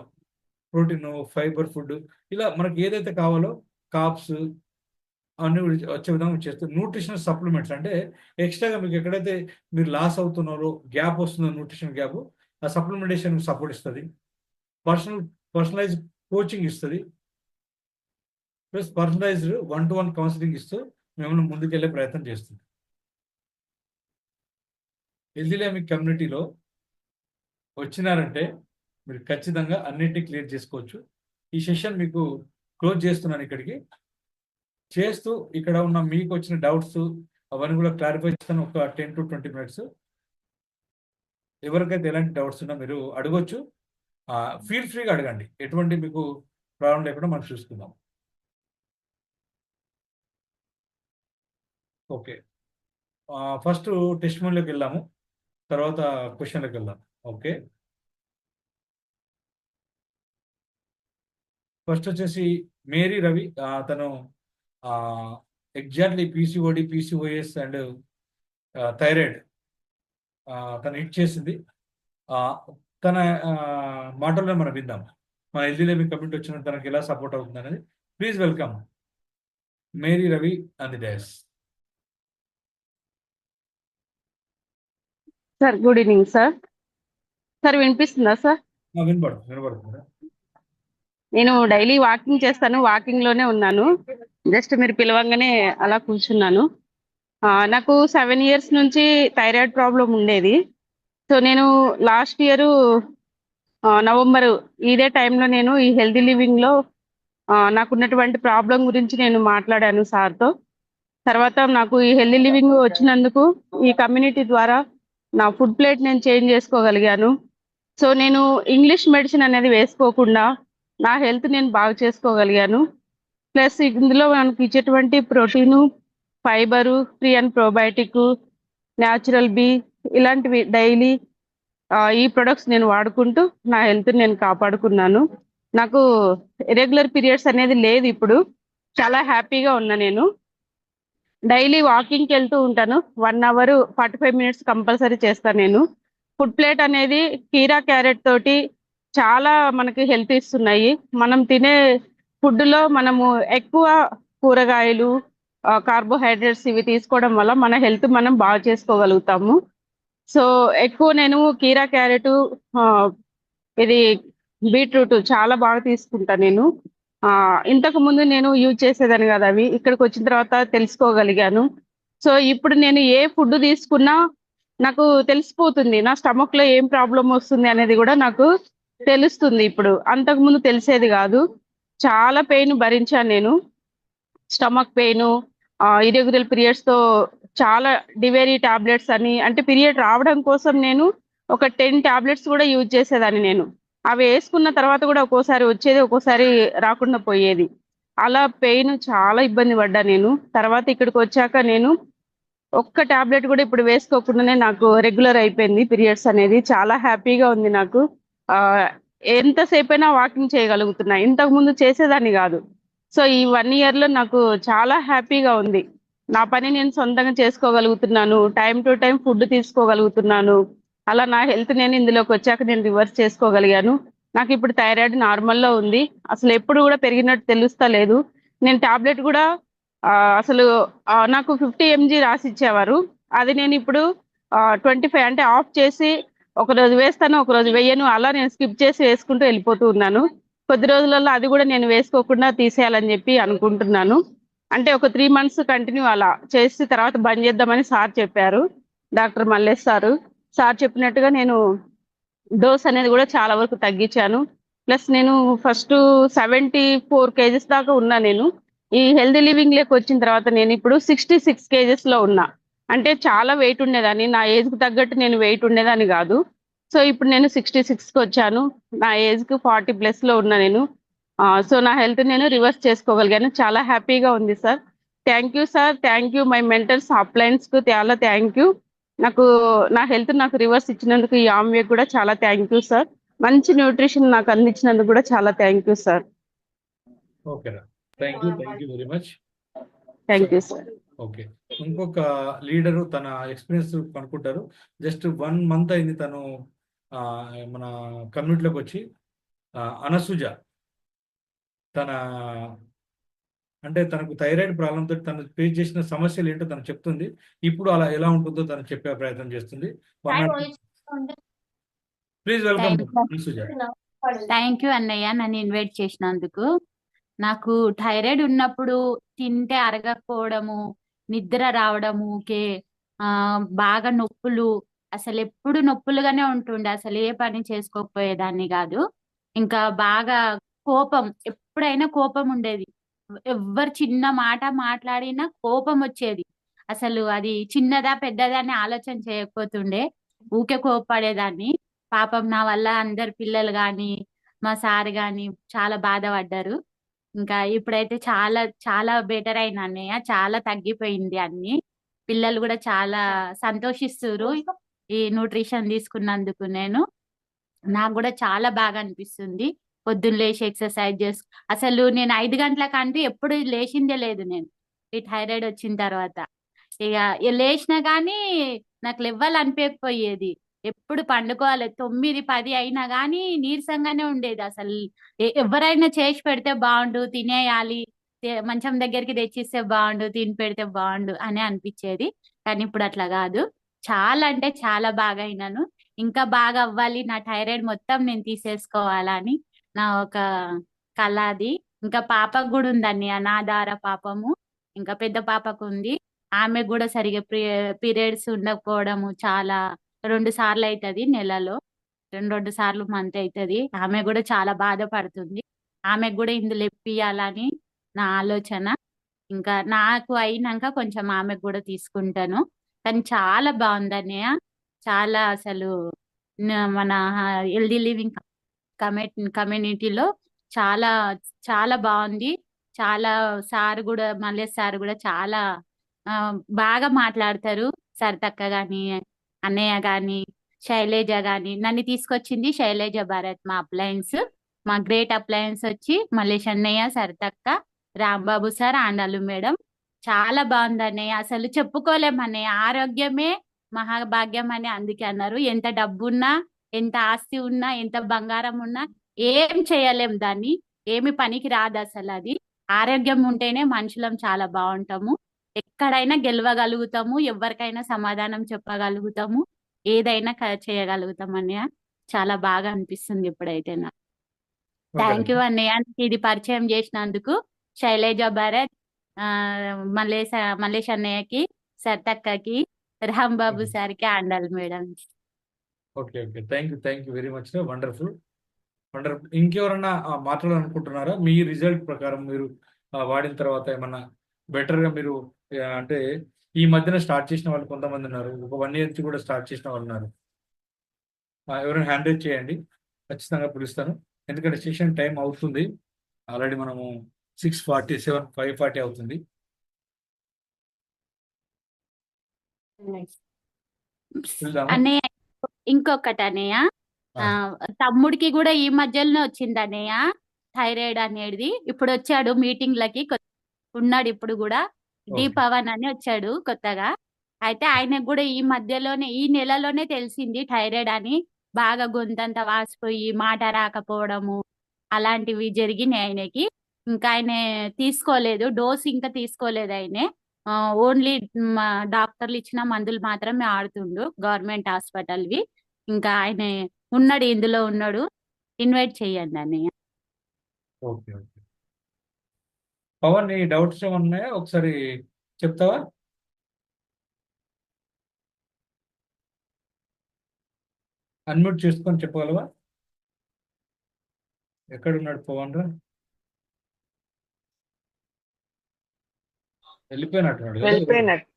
ప్రోటీను, ఫైబర్ ఫుడ్ ఇలా మనకి ఏదైతే కావాలో కాప్స్ అన్ని వచ్చే విధంగా చేస్తుంది. న్యూట్రిషనల్ సప్లిమెంట్స్ అంటే ఎక్స్ట్రాగా మీకు ఎక్కడైతే మీరు లాస్ అవుతున్నారో, గ్యాప్ వస్తుందో న్యూట్రిషన్ గ్యాప్, ఆ సప్లిమెంటేషన్ సపోర్ట్ ఇస్తుంది. పర్సనలైజ్ కోచింగ్ ఇస్తుంది. ప్లస్ పర్సనలైజ్డ్ 1-to-1 కౌన్సిలింగ్ ఇస్తూ మిమ్మల్ని ముందుకెళ్లే ప్రయత్నం చేస్తుంది. హెల్దీ లైఫ్ కమ్యూనిటీలో వచ్చినారంటే మీరు ఖచ్చితంగా అన్నింటినీ క్లియర్ చేసుకోవచ్చు. ఈ సెషన్ మీకు క్లోజ్ చేస్తున్నాను. ఇక్కడికి చేస్తూ ఇక్కడ ఉన్న మీకు వచ్చిన డౌట్స్ అవన్నీ కూడా క్లారిఫై చేస్తాను. ఒక 10 to 20 minutes. ఎవరికైతే ఎలాంటి డౌట్స్ ఉన్నా మీరు అడగొచ్చు. ఫీల్ ఫ్రీగా అడగండి. ఎటువంటి మీకు ప్రాబ్లం లేకుండా మనం చూసుకుందాం. ఓకే, ఫస్ట్ టెస్టిమోనీలోకి వెళ్దాము, తర్వాత క్వశ్చన్లోకి వెళ్దాం. ఓకే, ఫస్ట్ వచ్చేసి మేరీ రవి. తను exactly PCOD, PCOS and thyroid తను హిట్ చేసింది. తన మాటల్లో మనం విందాం. మన హెల్దీ లైఫ్ కమ్యూనిటీ వచ్చిన తనకి ఎలా సపోర్ట్ అవుతుంది అనేది. Please welcome Mary Ravi on the dais.
Sir good evening sir. Sir వినిపిస్తుందా సార్?
వినపడుతుంది.
నేను డైలీ వాకింగ్ చేస్తాను. వాకింగ్ లోనే ఉన్నాను. జస్ట్ మీరు పిలవంగానే అలా కూర్చున్నాను. నాకు 7 years నుంచి థైరాయిడ్ ప్రాబ్లం ఉండేది. సో నేను లాస్ట్ ఇయర్ నవంబర్ ఇదే టైంలో నేను ఈ హెల్దీ లివింగ్ లో నాకున్నటువంటి ప్రాబ్లం గురించి నేను మాట్లాడాను సార్తో. తర్వాత నాకు ఈ హెల్దీ లివింగ్ వచ్చినందుకు ఈ కమ్యూనిటీ ద్వారా నా ఫుడ్ ప్లేట్ నేను చేంజ్ చేసుకోగలిగాను. సో నేను ఇంగ్లీష్ మెడిసిన్ అనేది వేసుకోకుండా నా హెల్త్ నేను బాగా చేసుకోగలిగాను. ప్లస్ ఇందులో మనకి ఇచ్చేటువంటి protein, fibre, free and probiotic, natural B ఇలాంటివి డైలీ ఈ ప్రొడక్ట్స్ నేను వాడుకుంటూ నా హెల్త్ నేను కాపాడుకున్నాను. నాకు ఇర్రెగ్యులర్ పీరియడ్స్ అనేది లేదు. ఇప్పుడు చాలా హ్యాపీగా ఉన్నా నేను. డైలీ వాకింగ్కి వెళ్తూ ఉంటాను. 1 అవర్ 45 మినిట్స్ కంపల్సరీ చేస్తాను నేను. ఫుడ్ ప్లేట్ అనేది కీరా క్యారెట్ తోటి చాలా మనకి హెల్త్ ఇస్తున్నాయి. మనం తినే ఫుడ్లో మనము ఎక్కువ కూరగాయలు, కార్బోహైడ్రేట్స్ ఇవి తీసుకోవడం వల్ల మన హెల్త్ మనం బాగా చేసుకోగలుగుతాము. సో ఎక్కువ నేను కీరా క్యారెట్, ఇది బీట్రూట్ చాలా బాగా తీసుకుంటా నేను. ఇంతకు ముందు నేను యూజ్ చేసేదాన్ని కాదు అవి. ఇక్కడికి వచ్చిన తర్వాత తెలుసుకోగలిగాను. సో ఇప్పుడు నేను ఏ ఫుడ్ తీసుకున్నా నాకు తెలిసిపోతుంది. నా స్టమక్ లో ఏం ప్రాబ్లం వస్తుంది అనేది కూడా నాకు తెలుస్తుంది ఇప్పుడు. అంతకు ముందు తెలిసేది కాదు. చాలా పెయిన్ భరించాను నేను. స్టమక్ పెయిన్, ఇరెగ్యులర్ పీరియడ్స్ తో చాలా డివేరీ టాబ్లెట్స్ అని, అంటే పీరియడ్ రావడం కోసం నేను ఒక 10 టాబ్లెట్స్ కూడా యూజ్ చేసేదాన్ని నేను. అవి వేసుకున్న తర్వాత కూడా ఒక్కోసారి వచ్చేది, ఒక్కోసారి రాకుండా పోయేది. అలా పెయిన్ చాలా ఇబ్బంది పడ్డా నేను. తర్వాత ఇక్కడికి వచ్చాక నేను ఒక్క టాబ్లెట్ కూడా ఇప్పుడు వేసుకోకుండానే నాకు రెగ్యులర్ అయిపోయింది పీరియడ్స్ అనేది. చాలా హ్యాపీగా ఉంది నాకు. ఆ ఎంతసేపు అయినా వాకింగ్ చేయగలుగుతున్నా. ఇంతకు ముందు చేసేదాన్ని కాదు. సో ఈ 1 year లో నాకు చాలా హ్యాపీగా ఉంది. నా పని నేను సొంతంగా చేసుకోగలుగుతున్నాను. టైం టు టైం ఫుడ్ తీసుకోగలుగుతున్నాను. అలా నా హెల్త్ నేను ఇందులోకి వచ్చాక నేను రివర్స్ చేసుకోగలిగాను. నాకు ఇప్పుడు థైరాయిడ్ నార్మల్లో ఉంది. అసలు ఎప్పుడు కూడా పెరిగినట్టు తెలుస్తా లేదు. నేను టాబ్లెట్ కూడా అసలు నాకు 50 mg రాసి ఇచ్చేవారు. అది నేను ఇప్పుడు 25 అంటే ఆఫ్ చేసి ఒక రోజు వేస్తాను, ఒక రోజు వేయను. అలా నేను స్కిప్ చేసి వేసుకుంటూ వెళ్ళిపోతూ ఉన్నాను. కొద్ది రోజులలో అది కూడా నేను వేసుకోకుండా తీసేయాలని చెప్పి అనుకుంటున్నాను. అంటే ఒక 3 months కంటిన్యూ అలా చేసి తర్వాత బంద్ చేద్దామని సార్ చెప్పారు, డాక్టర్ మల్లేష్ సారు. సార్ చెప్పినట్టుగా నేను డోస్ అనేది కూడా చాలా వరకు తగ్గించాను. ప్లస్ నేను ఫస్ట్ 74 kgs దాకా ఉన్నా నేను. ఈ హెల్దీ లివింగ్ లోకి వచ్చిన తర్వాత నేను ఇప్పుడు 66 kgs లో ఉన్నా. అంటే చాలా వెయిట్ ఉండేదాన్ని. నా ఏజ్ కు తగ్గట్టు నేను వెయిట్ ఉండేదాన్ని కాదు. సో ఇప్పుడు నేను 66కి వచ్చాను. నా ఏజ్ కు 40+ లో ఉన్నా నేను. సో నా హెల్త్ నేను రివర్స్ చేసుకోగలిగాను. చాలా హ్యాపీగా ఉంది sir. Thank you sir. Thank you my mentors, appliances కు చాలా థ్యాంక్ యూ. నాకు నా హెల్త్ నాకు రివర్స్ ఇచ్చినందుకు ఈ ఆమ్వే కూడా చాలా థ్యాంక్ యూ సార్. మంచి న్యూట్రిషన్ నాకు అందించినందుకు కూడా చాలా థ్యాంక్ యూ సార్.
ఓకేనా, thank you very much.
Thank you sir.
Okay, ఇంకొక లీడరు తన ఎక్స్పీరియన్స్ కనుక్కుంటారు. జస్ట్ 1 month అయింది తను మన కమ్యూనిటీలోకి వచ్చి. అనసూజ, తన అంటే తనకు థైరాయిడ్ ప్రాబ్లంతో తను ఫేస్ చేసిన సమస్యలు ఏంటో తను చెప్తుంది. ఇప్పుడు అలా ఎలా ఉంటుందో తను చెప్పే ప్రయత్నం చేస్తుంది. Please welcome Anasuya.
Thank you అన్నయ్య, నన్ను ఇన్వైట్ చేసినందుకు. నాకు థైరాయిడ్ ఉన్నప్పుడు తింటే అరగకపోవడము, నిద్ర రావడము, బాగా నొప్పులు, అసలు ఎప్పుడు నొప్పులుగానే ఉంటుండే. అసలు ఏ పని చేసుకోకపోయేదాన్ని కాదు. ఇంకా బాగా కోపం, ఎప్పుడైనా కోపం ఉండేది. ఎవ్వరు చిన్న మాట మాట్లాడినా కోపం వచ్చేది. అసలు అది చిన్నదా పెద్దదా అని ఆలోచన చేయకపోతుండే, ఊకే కోపపడేదాన్ని. పాపం నా వల్ల అందరు పిల్లలు గాని మా సార్ గాని చాలా బాధపడ్డారు. ఇంకా ఇప్పుడైతే చాలా చాలా బెటర్ అయిన అన్నయ్య, చాలా తగ్గిపోయింది అన్ని. పిల్లలు కూడా చాలా సంతోషిస్తున్నారు ఈ న్యూట్రిషన్ తీసుకున్నందుకు. నాకు కూడా చాలా బాగా అనిపిస్తుంది. పొద్దున్న లేచి ఎక్సర్సైజ్ అసలు నేను 5 గంటలకంటూ ఎప్పుడు లేచిందే లేదు నేను ఈ థైరాయిడ్ వచ్చిన తర్వాత. ఇక లేచినా కానీ నాకు అనిపించకపోయేది. ఎప్పుడు పండుకోవాలి 9, 10 అయినా కానీ నీరసంగానే ఉండేది. అసలు ఎవరైనా చేసి పెడితే బాగుండు, తినేయాలి, మంచం దగ్గరికి తెచ్చిస్తే బాగుండు, తిని పెడితే బాగుండు అని అనిపించేది. కానీ ఇప్పుడు అట్లా కాదు. చాలా అంటే చాలా బాగా అయినాను. ఇంకా బాగా అవ్వాలి, నా థైరాయిడ్ మొత్తం నేను తీసేసుకోవాలని నా ఒక కళ అది. ఇంకా పాపకు కూడా ఉందండి అనాధార పాపము. ఇంకా పెద్ద పాపకు ఉంది. ఆమె కూడా సరిగా పీరియడ్స్ ఉండకపోవడము చాలా 2 సార్లు అవుతుంది నెలలో, 2 సార్లు మంత్ అవుతుంది. ఆమె కూడా చాలా బాధపడుతుంది. ఆమెకు కూడా ఇందులో ఎప్పియాలని నా ఆలోచన. ఇంకా నాకు అయినాక కొంచెం ఆమెకు కూడా తీసుకుంటాను. కానీ చాలా బాగుంది అన్నయ్య. చాలా అసలు మన హెల్దీ లివింగ్ కమ్యూనిటీలో చాలా చాలా బాగుంది. చాలా సార్ కూడా, మల్లేష్ సార్ కూడా చాలా బాగా మాట్లాడతారు. సరితక్క గాని, అన్నయ్య గాని, శైలేజ గాని. నన్ను తీసుకొచ్చింది శైలేజ భారత్, మా అప్లయన్స్, మా గ్రేట్ అప్లయన్స్ వచ్చి మల్లేష్ అన్నయ్య, సరితక్క, రాంబాబు సార్, ఆండాలు మేడం. చాలా బాగుంది అన్నయ్య. అసలు చెప్పుకోలేం అన్నయ్య. ఆరోగ్యమే మహాభాగ్యం అని అందుకే అన్నారు. ఎంత డబ్బున్నా, ఎంత ఆస్తి ఉన్నా, ఎంత బంగారం ఉన్నా ఏం చేయలేం దాన్ని. ఏమి పనికి రాదు అసలు అది. ఆరోగ్యం ఉంటేనే మనుషులం చాలా బాగుంటాము. ఎక్కడైనా గెలవగలుగుతాము, ఎవరికైనా సమాధానం చెప్పగలుగుతాము, ఏదైనా చేయగలుగుతాం అన్నయ్య. చాలా బాగా అనిపిస్తుంది ఇప్పుడైతే నాకు. థ్యాంక్ యూ
ఓకేనమ్మా.
అన్నయ్య, నాకు ఇది పరిచయం చేసినందుకు. శైలజ భరత్, ఆ, మల్లేష్ మల్లేష్ అన్నయ్యకి, సర్తక్కకి, రాంబాబు సార్కి, Andal madam.
Okay okay, thank you very much. Wonderful wonderful. ఇంకెవరన్నా మాట్లాడాలనుకుంటున్నారా? మీ రిజల్ట్ ప్రకారం మీరు వాడిన తర్వాత ఏమన్నా బెటర్గా మీరు అంటే ఈ మధ్యన స్టార్ట్ చేసిన వాళ్ళు కొంతమంది ఉన్నారు, ఒక 1 year నుంచి కూడా స్టార్ట్ చేసిన వాళ్ళు ఉన్నారు. ఎవరైనా హ్యాండ్ రైజ్ చేయండి, ఖచ్చితంగా పిలుస్తాను. ఎందుకంటే సెషన్ టైం అవుతుంది. ఆల్రెడీ మనము 6:47, 5:40 అవుతుంది. పిలుద్దామా?
అన్నయ్య, ఇంకొకటి అన్నయ్య,
ఆ,
ఆ, తమ్ముడికి కూడా ఈ మధ్యలోనే వచ్చింది అన్నయ్య థైరాయిడ్ అనేది. ఇప్పుడు వచ్చాడు మీటింగ్లకి, ఉన్నాడు ఇప్పుడు కూడా. డి
ఓకే
పవన్ అని వచ్చాడు కొత్తగా. అయితే ఆయనకు కూడా ఈ మధ్యలోనే, ఈ నెలలోనే తెలిసింది థైరాయిడ్ అని. బాగా గొంతంతా వాసిపోయి మాట రాకపోవడము అలాంటివి జరిగినాయి ఆయనకి. ఇంకా ఆయన తీసుకోలేదు, డోస్ ఇంకా తీసుకోలేదు ఆయన. ఓన్లీ డాక్టర్లు ఇచ్చిన మందులు మాత్రమే ఆడుతుండు, గవర్నమెంట్ హాస్పిటల్వి. ఇంకా ఆయన ఉన్నాడు, ఇందులో ఉన్నాడు. ఇన్వైట్ చెయ్యండి అన్నయ్య.
Okay okay. పవన్, నీ డౌట్స్ ఏమన్నా ఉన్నాయా? ఒకసారి చెప్తావా? అన్మ్యూట్ చేసుకొని చెప్పగలవా? ఎక్కడున్నాడు పవన్ రా? వెళ్ళిపోయినట్టున్నాడు కదా.
వెళ్ళిపోయినట్టు.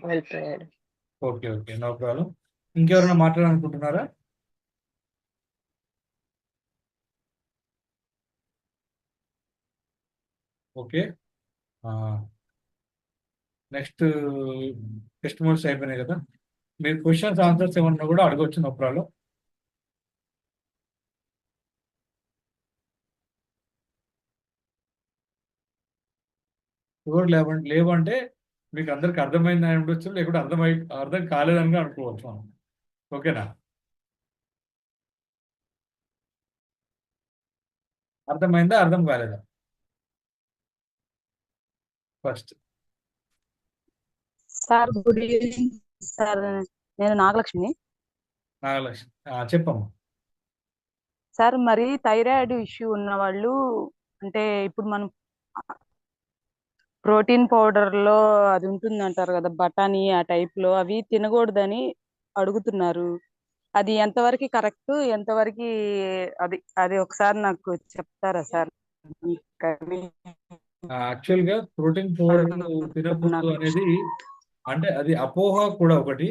వెళ్ళిపోయాడు.
Okay okay, no problem. ఇంకెవరైనా మాట్లాడాలనుకుంటున్నారా? ఓకే. నెక్స్ట్ టెస్ట్ మోడ్స్ అయిపోయినాయి కదా. మీరు క్వశ్చన్స్ ఆన్సర్స్ ఏమన్నా కూడా అడగొచ్చు, నో ప్రాబ్లం. ఎవరు లేవంటే మీకు అందరికి అర్థమైంది అని ఉండొచ్చు, లేకుంటే అర్థం కాలేదని కూడా అనుకోవచ్చు మనం. ఓకేనా? అర్థమైందా, అర్థం కాలేదా first?
Sir good evening sir. నేను నాగలక్ష్మి.
నాగలక్ష్మి, చెప్పమ్మా.
సార్, మరి థైరాయిడ్ ఇష్యూ ఉన్న వాళ్ళు, అంటే ఇప్పుడు మనం ప్రోటీన్ పౌడర్ లో అది ఉంటుంది అంటారు కదా, బఠానీ ఆ టైప్ లో, అవి తినకూడదని అడుగుతున్నారు. అది ఎంతవరకు కరెక్ట్, ఎంతవరకు అది అది ఒకసారి నాకు చెప్తారా సార్?
యాక్చువల్గా ప్రోటీన్ పౌడర్ తినకూడదు అనేది అంటే అది అపోహ కూడా ఒకటి.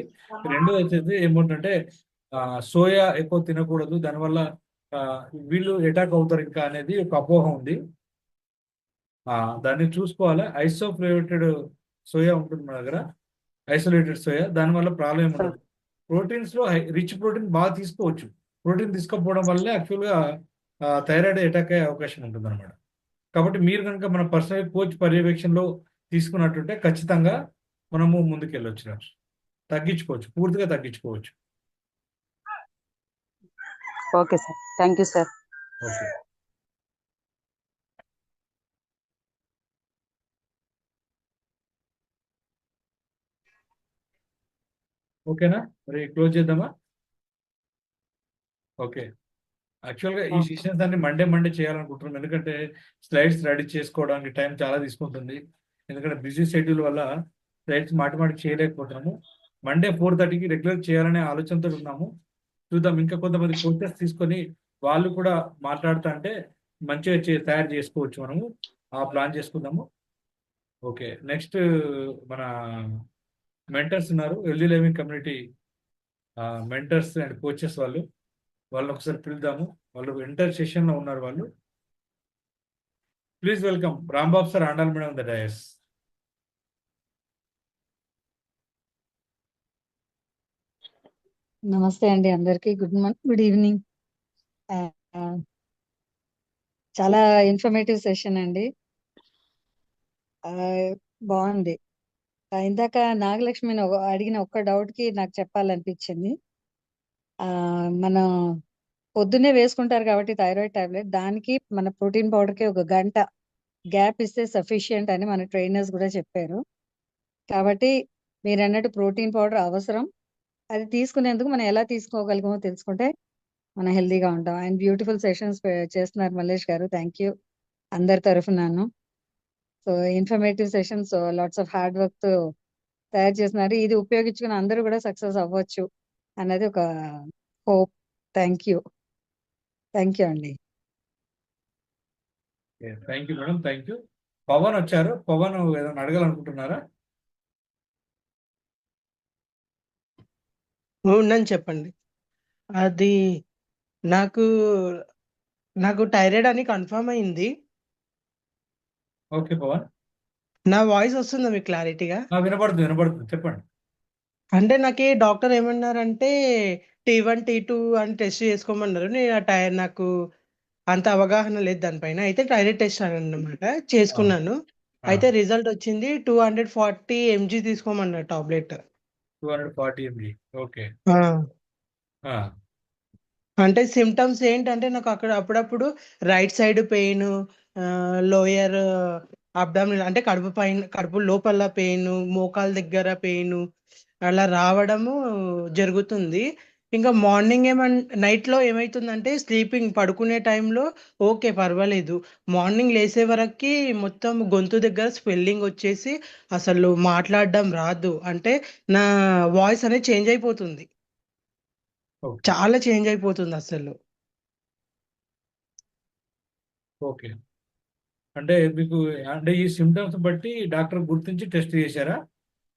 రెండో వచ్చేసి ఏమిటంటే సోయా ఎక్కువ తినకూడదు, దానివల్ల ఆ, వీళ్ళు అటాక్ అవుతారు ఇంకా అనేది ఒక అపోహ ఉంది. దాన్ని చూసుకోవాలి. ఐసోఫ్లేటెడ్ సోయా ఉంటుంది మన దగ్గర, ఐసోలేటెడ్ సోయా, దానివల్ల ప్రాబ్లం ఏమి ఉండదు. ప్రోటీన్స్ లో రిచ్ ప్రోటీన్ బాగా తీసుకోవచ్చు. ప్రోటీన్ తీసుకోకపోవడం వల్ల యాక్చువల్గా థైరాయిడ్ అటాక్ అయ్యే అవకాశం ఉంటుంది అనమాట. కాబట్టి మీరు కనుక మన పర్సనల్ కోచ్ పర్యవేక్షణలో తీసుకున్నట్టుంటే ఖచ్చితంగా మనము ముందుకెళ్ళొచ్చు, తగ్గించుకోవచ్చు, పూర్తిగా తగ్గించుకోవచ్చు.
Okay sir, thank you sir.
Okay. ఓకేనా, మరి క్లోజ్ చేద్దామా? ఓకే. యాక్చువల్గా ఈ సెషన్స్ అన్ని మండే చేయాలనుకుంటున్నాం, ఎందుకంటే స్లైడ్స్ రెడీ చేసుకోవడానికి టైం చాలా తీసుకుంటుంది. ఎందుకంటే బిజీ షెడ్యూల్ వల్ల స్లైడ్స్ మాటి చేయలేకపోతున్నాము. మండే 4:30కి రెగ్యులర్ చేయాలనే ఆలోచనతో ఉన్నాము. చూద్దాం, ఇంకా కొంతమంది కోచెస్ తీసుకొని వాళ్ళు కూడా మాట్లాడుతా అంటే మంచిగా తయారు చేసుకోవచ్చు మనము. ప్లాన్ చేసుకుందాము. ఓకే. నెక్స్ట్ మన మెంటర్స్ ఉన్నారు, healthy living community mentors and coaches. వాళ్ళని ఒకసారి పిలుద్దాము. వాళ్ళు ఇంటర్ సెషన్ లో ఉన్నారు వాళ్ళు. Please welcome Rambabu sir, Andal madam the dais.
నమస్తే అండి అందరికి. Good evening. చాలా ఇన్ఫర్మేటివ్ సెషన్ అండి. బాగుంది. ఇందాక నాగలక్ష్మిని అడిగిన ఒక్క డౌట్ కి నాకు చెప్పాలనిపించింది. మనం పొద్దున్నే వేసుకుంటారు కాబట్టి థైరాయిడ్ టాబ్లెట్, దానికి మన ప్రోటీన్ పౌడర్ కి 1 గంట గ్యాప్ ఇస్తే సఫిషియంట్ అని మన ట్రైనర్స్ కూడా చెప్పారు. కాబట్టి మీరు అన్నట్టు ప్రోటీన్ పౌడర్ అవసరం. అది తీసుకునేందుకు మనం ఎలా తీసుకోగలిగామో తెలుసుకుంటే మనం హెల్తీగా ఉంటాం. అండ్ బ్యూటిఫుల్ సెషన్స్ చేస్తున్నారు మల్లేష్ గారు. థ్యాంక్ యూ అందరి తరఫునాను. So informative sessions, lots of hard work తో తయారు చేస్తున్నారు. ఇది ఉపయోగించుకుని అందరూ కూడా సక్సెస్ అవ్వచ్చు అన్నది ఒక హోప్. థ్యాంక్ యూ అండి.
Thank you madam, thank you. Pavan వచ్చారు. పవన్ ఏదైనా అడగాలనుకుంటున్నారా?
ఉందని చెప్పండి. అది నాకు నాకు థైరాయిడ్ అని కన్ఫర్మ్ అయింది.
ఓకే పవన్,
నా వాయిస్ వస్తుందా మీకు క్లారిటీగా?
వినపడుతుంది చెప్పండి.
అంటే నాకు డాక్టర్ ఏమన్నారంటే T1 T2 అని టెస్ట్ చేసుకోమన్నారు. నాకు అంత అవగాహన లేదు దానిపైన. అయితే థైరాయిడ్ టెస్ట్ అన్నమాట చేసుకున్నాను. అయితే రిజల్ట్ వచ్చింది 240 mg తీసుకోమన్నారు టాబ్లెట్.
240 mg. ఓకే.
అంటే సిమ్టమ్స్ ఏంటంటే నాకు అక్కడ అప్పుడప్పుడు right side pain, lower abdominal అంటే కడుపు లోపల పెయిన్, మోకాల దగ్గర పెయిన్ అలా రావడము జరుగుతుంది. ఇంకా మార్నింగ్ నైట్లో ఏమవుతుందంటే స్లీపింగ్ పడుకునే టైంలో ఓకే పర్వాలేదు, మార్నింగ్ లేసే వరకు మొత్తం గొంతు దగ్గర స్వెల్లింగ్ వచ్చేసి అసలు మాట్లాడడం రాదు. అంటే నా వాయిస్ అనేది చేంజ్ అయిపోతుంది, చాలా చేంజ్ అయిపోతుంది అసలు.
ఓకే, అంటే మీకు అంటే ఈ సిమ్టమ్స్ బట్టి డాక్టర్ గుర్తించి టెస్ట్ చేశారా?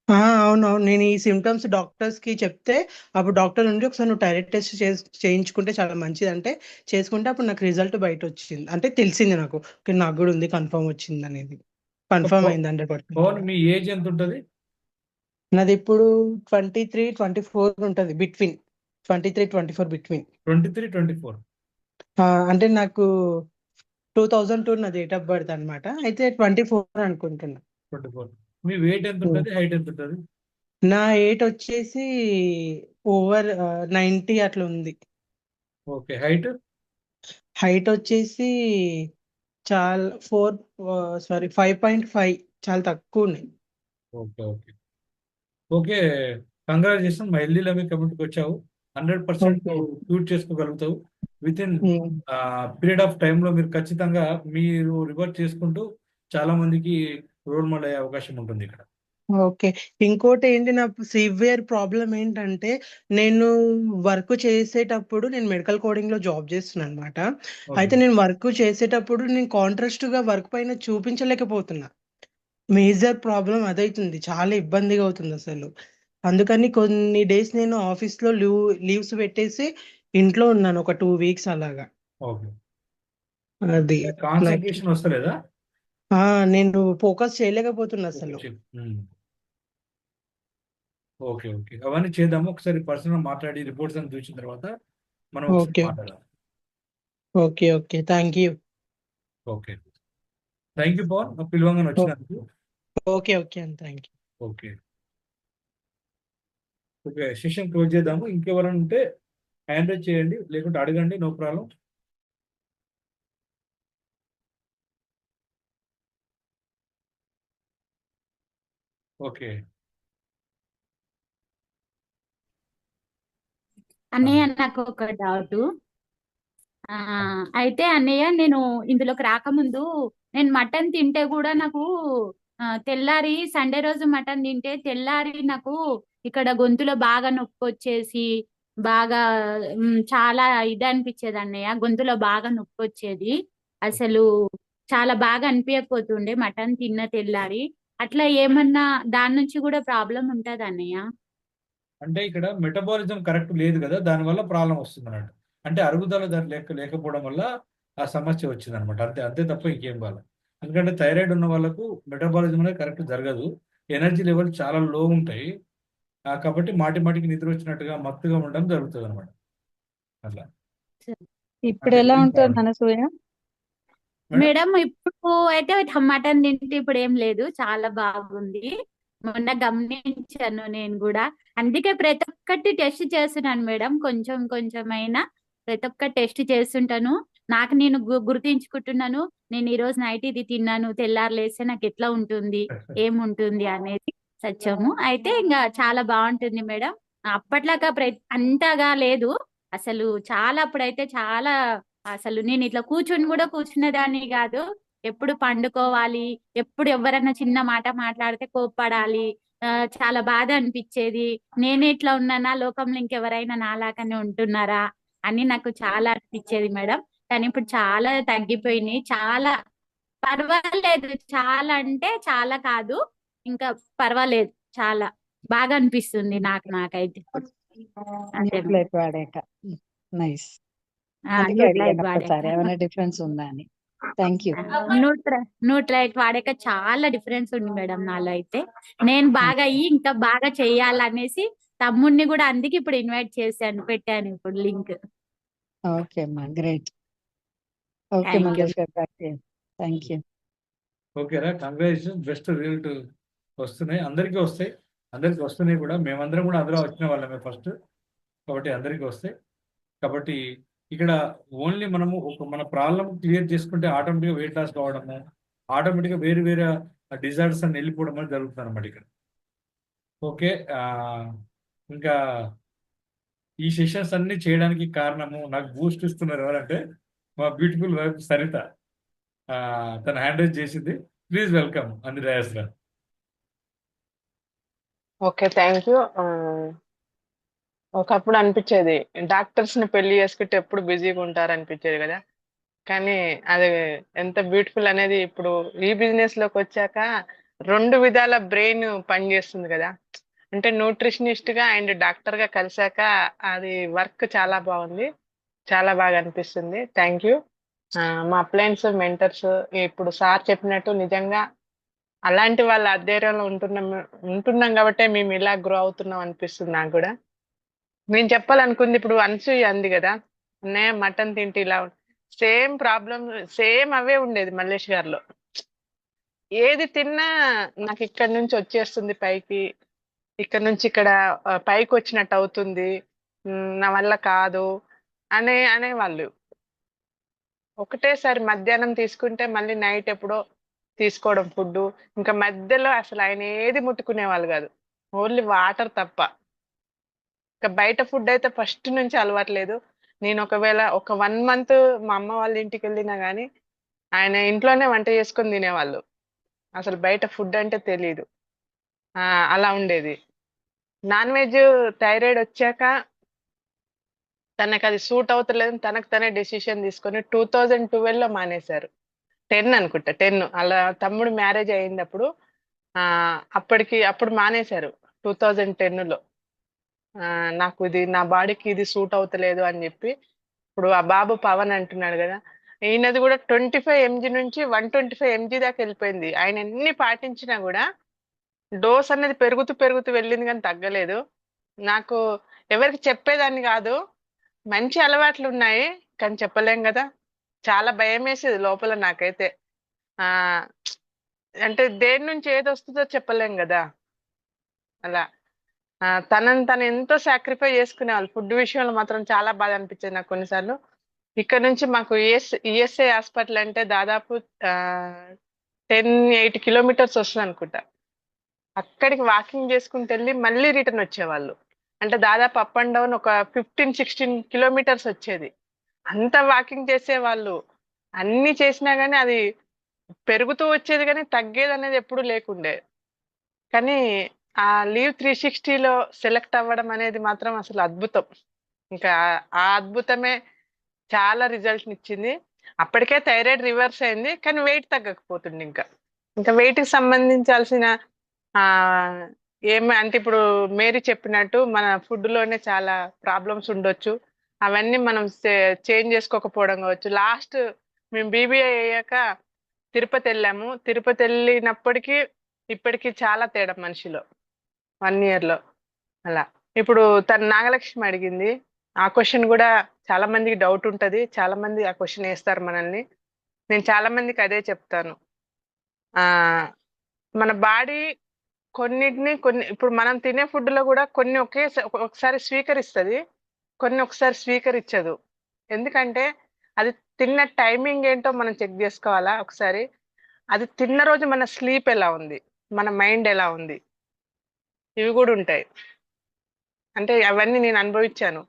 అవునవును, నేను ఈ సిమ్టమ్స్ డాక్టర్స్ కి చెప్తే అప్పుడు డాక్టర్ నుండి ఒకసారి నువ్వు థైరాయిడ్ టెస్ట్ చేయించుకుంటే చాలా మంచిది అంటే చేసుకుంటే అప్పుడు నాకు రిజల్ట్ బయట వచ్చింది. అంటే తెలిసింది నాకు, ఓకే నాకు కూడా ఉంది, కన్ఫర్మ్ వచ్చింది అనేది. కన్ఫర్మ్ అయింది 100%.
పవన్, మీ ఏజ్ ఎంత ఉంటుంది?
నాది ఇప్పుడు 23-24 ఉంటుంది, బిట్వీన్ 23-24 బిట్వీన్.
23-24.
అంటే నాకు 2002 నా డేట్ ఆఫ్ బర్త్ అనమాట. అయితే 24 అనుకుంటున్నా.
24. మీ వెయిట్ ఎంత ఉంటుంది, హైట్ ఎంత ఉంటుంది?
నా ఎయిట్ వచ్చేసి ఓవర్ 90 అట్లా ఉంది.
Okay, height?
హైట్ వచ్చేసి చాలా 5.5, చాలా తక్కువ ఉన్నాయి.
ఓకే ఓకే ఓకే, కంగ్రాచులేషన్, మా హెల్దీ లెవెల్ కమ్యూనిటీకి వచ్చావు. 100% క్యూర్ చేసుకోగలుగుతావు. విత్ ఇన్ పీరియడ్ ఆఫ్ టైంలో మీరు ఖచ్చితంగా మీరు రివర్ట్ చేసుకుంటూ చాలా మందికి రోల్ మోడల్ అయ్యే అవకాశం ఉంటుంది ఇక్కడ.
ఓకే, ఇంకోటి ఏంటి, నా సివియర్ ప్రాబ్లం ఏంటంటే నేను వర్క్ చేసేటప్పుడు, నేను మెడికల్ కోడింగ్ లో జాబ్ చేస్తున్నాను అనమాట. అయితే నేను వర్క్ చేసేటప్పుడు నేను కాంట్రాస్ట్ గా వర్క్ పైన చూపించలేకపోతున్నా. మేజర్ ప్రాబ్లం అదైతుంది, చాలా ఇబ్బందిగా అవుతుంది అసలు. అందుకని కొన్ని డేస్ నేను ఆఫీస్ లో లీవ్స్ పెట్టేసి ఇంట్లో ఉన్నాను ఒక 2 weeks అలాగా.
ఓకే,
అది
కాన్సన్ట్రేషన్ వస్తలేదా?
నేను ఫోకస్ చేయలేకపోతున్నా అసలు.
ఓకే ఓకే, అవన్నీ చేద్దాము. ఒకసారి పర్సనల్ మాట్లాడి రిపోర్ట్స్ అని చూసిన తర్వాత మనం ఒకసారి మాట్లాడాలి.
Okay okay, thank you.
Okay, thank you Pavan, పిలవంగానే వచ్చినందుకు.
ఓకే ఓకే అండి, thank you.
Okay okay, session close చేద్దాము. ఇంకెవరైనా ఉంటే హ్యాండ్ రైజ్ చేయండి, లేకుంటే అడగండి, నో ప్రాబ్లం. ఓకే
అన్నయ్య, నాకు ఒక డౌట్. అయితే అన్నయ్య, నేను ఇందులోకి రాకముందు నేను మటన్ తింటే కూడా నాకు తెల్లారి సండే రోజు మటన్ తింటే తెల్లారి నాకు ఇక్కడ గొంతులో బాగా నొప్పి వచ్చేసి బాగా చాలా ఇది అనిపించేది అన్నయ్య. గొంతులో బాగా నొప్పి వచ్చేది, అసలు చాలా బాగా అనిపించకపోతుండే మటన్ తిన్న తెల్లారి. అట్లా ఏమన్నా దాని నుంచి కూడా ప్రాబ్లం ఉంటది అన్నయ్య?
అంటే ఇక్కడ మెటబాలిజం కరెక్ట్ లేదు కదా, దానివల్ల ప్రాబ్లం వస్తుంది అన్నట్టు. అంటే అరుగుదల దాని లేకపోవడం వల్ల ఆ సమస్య వచ్చింది అనమాట. అంతే అంతే తప్ప ఇంకేం కాదు. ఎందుకంటే థైరాయిడ్ ఉన్న వాళ్ళకు మెటబాలిజం అనేది కరెక్ట్ జరగదు, ఎనర్జీ లెవెల్ చాలా లో ఉంటాయి. కాబట్టి మాటికి నిద్ర వచ్చినట్టుగా మత్తుగా ఉండడం జరుగుతుంది అనమాట. అట్లా
ఇప్పుడు ఎలా ఉంటుంది అనసూయ?
మేడం
మేడం ఇప్పుడు అయితే మటన్ తింటే ఇప్పుడు ఏం లేదు, చాలా బాగుంది. మొన్న గమనించాను నేను కూడా, అందుకే ప్రతి ఒక్కటి టెస్ట్ చేస్తున్నాను మేడం. కొంచెం కొంచెమైనా ప్రతి ఒక్క టెస్ట్ చేస్తుంటాను. నాకు నేను గుర్తించుకుంటున్నాను. నేను ఈ రోజు నైట్ ఇది తిన్నాను, తెల్లారు లేస్తే నాకు ఎట్లా ఉంటుంది, ఏముంటుంది అనేది సత్యము. అయితే ఇంకా చాలా బాగుంటుంది మేడం. అప్పట్లాగా అంతగా లేదు అసలు. చాలా అప్పుడైతే చాలా, అసలు నేను ఇట్లా కూర్చొని కూడా కూర్చునేదాన్ని కాదు. ఎప్పుడు పండుకోవాలి, ఎప్పుడు ఎవరన్నా చిన్న మాట మాట్లాడితే కోప్పడాలి. చాలా బాధ అనిపించేది. నేనే ఇట్లా ఉన్నానా, లోకంలో ఇంకెవరైనా నాలాగానే ఉంటున్నారా అని నాకు చాలా అనిపించేది మేడం. కానీ ఇప్పుడు చాలా తగ్గిపోయినాయి. చాలా పర్వాలేదు, చాలా అంటే చాలా కాదు, ఇంకా పర్వాలేదు, చాలా బాగా అనిపిస్తుంది నాకైతే ఇప్పుడు. అంతే మేడం.
న్యూట్లైట్ వాడాక నైస్. అందుకే
న్యూట్లైట్
అడిగాను
వాడాక,
ఒక్కసారి ఏమైనా డిఫరెన్స్ ఉందా అని. Thank you.
న్యూట్లైట్ వాడాక చాలా డిఫరెన్స్ ఉంది మేడం నాలో అయితే. నేను బాగా అయ్యి ఇంకా బాగా చెయ్యాలనేసి తమ్ముడిని కూడా అందుకే ఇప్పుడు ఇన్వైట్ చేశాను, పెట్టాను ఇప్పుడు లింక్.
ఓకే అమ్మా, great. Okay
thank you.
Mallesh గారు, థ్యాంక్ యూ.
ఓకేరా, కంగ్రాచులేషన్. బెస్ట్ రిజల్ట్ వస్తున్నాయి, అందరికీ వస్తాయి, అందరికీ వస్తున్నాయి కూడా. మేమందరం కూడా అందులో వచ్చిన వాళ్ళమే ఫస్ట్, కాబట్టి అందరికీ వస్తాయి. కాబట్టి ఇక్కడ ఓన్లీ మనము మన ప్రాబ్లం క్లియర్ చేసుకుంటే ఆటోమేటిక్గా వెయిట్ లాస్ కావడము, ఆటోమేటిక్గా వేరే వేరే డిజార్డర్స్ అని వెళ్ళిపోవడం అనేది జరుగుతుంది అనమాట ఇక్కడ. ఓకే. ఇంకా ఈ సెషన్స్ అన్ని చేయడానికి కారణము, నాకు బూస్ట్ ఇస్తున్నారు ఎవరంటే మా బ్యూటిఫుల్ వైఫ్ సరిత. తన హ్యాండ్ రైజ్ చేసింది. ప్లీజ్ వెల్కమ్ అంది రాయస్ గారు.
Okay, thank you. ఒకప్పుడు అనిపించేది డాక్టర్స్ ని పెళ్లి చేసుకుంటే ఎప్పుడు బిజీగా ఉంటారు అనిపించేది కదా. కానీ అది ఎంత బ్యూటిఫుల్ అనేది ఇప్పుడు ఈ బిజినెస్ లోకి వచ్చాక 2 విధాల బ్రెయిన్ పనిచేస్తుంది కదా. అంటే న్యూట్రిషనిస్ట్ గా అండ్ డాక్టర్ గా కలిసాక అది వర్క్ చాలా బాగుంది, చాలా బాగా అనిపిస్తుంది. Thank you. మా అప్లయన్స్ మెంటర్స్ ఇప్పుడు సార్ చెప్పినట్టు నిజంగా అలాంటి వాళ్ళ అధ్యయనంలో ఉంటున్నాం కాబట్టి మేము ఇలా గ్రో అవుతున్నాం అనిపిస్తుంది నాకు కూడా. నేను చెప్పాలనుకుంది ఇప్పుడు అనసూయ అంది కదా, అన్నయ్య మటన్ తింటే ఇలా సేమ్ ప్రాబ్లం, సేమ్ అవే ఉండేది మల్లేష్ గారిలో. ఏది తిన్నా నాకు ఇక్కడ నుంచి వచ్చేస్తుంది పైకి, ఇక్కడ నుంచి ఇక్కడ పైకి వచ్చినట్టు అవుతుంది, నా వల్ల కాదు అనేవాళ్ళు. ఒకటేసారి మధ్యాహ్నం తీసుకుంటే మళ్ళీ నైట్ ఎప్పుడో తీసుకోవడం ఫుడ్. ఇంకా మధ్యలో అసలు ఆయన ఏది ముట్టుకునే వాళ్ళు కాదు, ఓన్లీ వాటర్ తప్ప. ఇంకా బయట ఫుడ్ అయితే ఫస్ట్ నుంచి అలవాట్లేదు. నేను ఒకవేళ ఒక 1 మంత్ మా అమ్మ వాళ్ళ ఇంటికి వెళ్ళినా కానీ ఆయన ఇంట్లోనే వంట చేసుకొని తినేవాళ్ళు. అసలు బయట ఫుడ్ అంటే తెలియదు. అలా ఉండేది. నాన్ వెజ్ థైరాయిడ్ వచ్చాక తనకు అది సూట్ అవుతలేదని తనకు తనే డెసిషన్ తీసుకొని 2012లో మానేశారు. 10 అనుకుంటా, 10 అలా తమ్ముడు మ్యారేజ్ అయింది అప్పుడు మానేశారు 2010లో. నాకు ఇది నా బాడీకి ఇది సూట్ అవుతలేదు అని చెప్పి. ఇప్పుడు ఆ బాబు పవన్ అంటున్నాడు కదా, ఈయనది కూడా 25 mg నుంచి 125 mg దాకా వెళ్ళిపోయింది. ఆయన ఎన్ని పాటించినా కూడా డోస్ అనేది పెరుగుతూ వెళ్ళింది కానీ తగ్గలేదు. నాకు ఎవరికి చెప్పేదాన్ని కాదు, మంచి అలవాట్లు ఉన్నాయి కానీ చెప్పలేం కదా. చాలా భయం వేసేది లోపల నాకైతే. ఆ అంటే దేని నుంచి ఏది వస్తుందో చెప్పలేం కదా. అలా తనని తను ఎంతో సాక్రిఫై చేసుకునేవాళ్ళు. ఫుడ్ విషయంలో మాత్రం చాలా బాధ అనిపించేది నాకు కొన్నిసార్లు. ఇక్కడ నుంచి మాకు ఈఎస్ఐ హాస్పిటల్ అంటే దాదాపు 10-8 కిలోమీటర్స్ వస్తుంది అనుకుంటా. అక్కడికి వాకింగ్ చేసుకుంటూ వెళ్ళి మళ్ళీ రిటర్న్ వచ్చేవాళ్ళు. అంటే దాదాపు అప్ అండ్ డౌన్ ఒక 15-16 కిలోమీటర్స్ వచ్చేది. అంత వాకింగ్ చేసేవాళ్ళు. అన్ని చేసినా కానీ అది పెరుగుతూ వచ్చేది కానీ తగ్గేది అనేది ఎప్పుడు లేకుండే. కానీ ఆ లీవ్ 360లో సెలెక్ట్ అవ్వడం అనేది మాత్రం అసలు అద్భుతం. ఇంకా ఆ అద్భుతమే చాలా రిజల్ట్ ఇచ్చింది. అప్పటికే థైరాయిడ్ రివర్స్ అయింది కానీ వెయిట్ తగ్గకపోతుంది. ఇంకా వెయిట్ కి సంబంధించాల్సిన అంటే ఇప్పుడు మేరీ చెప్పినట్టు మన ఫుడ్ లోనే చాలా ప్రాబ్లమ్స్ ఉండొచ్చు. అవన్నీ మనం చేంజ్ చేసుకోకపోవడం కావచ్చు. లాస్ట్ మేము బీబీఐ అయ్యాక తిరుపతి వెళ్ళాము. తిరుపతి వెళ్ళినప్పటికీ ఇప్పటికీ చాలా తేడా మనిషిలో 1 yearలో. అలా ఇప్పుడు తను నాగలక్ష్మి అడిగింది, ఆ క్వశ్చన్ కూడా చాలా మందికి డౌట్ ఉంటది, చాలా మంది ఆ క్వశ్చన్ వేస్తారు మనల్ని. నేను చాలా మందికి అదే చెప్తాను. ఆ మన బాడీ కొన్ని ఇప్పుడు మనం తినే ఫుడ్ లో కూడా కొన్ని ఒకసారి స్వీకరిస్తుంది, కొన్ని ఒకసారి స్వీకరించదు. ఎందుకంటే అది తిన్న టైమింగ్ ఏంటో మనం చెక్ చేసుకోవాలా ఒకసారి. అది తిన్న రోజు మన స్లీప్ ఎలా ఉంది, మన మైండ్ ఎలా ఉంది, ఇవి కూడా ఉంటాయి. అంటే అవన్నీ నేను అనుభవించాను.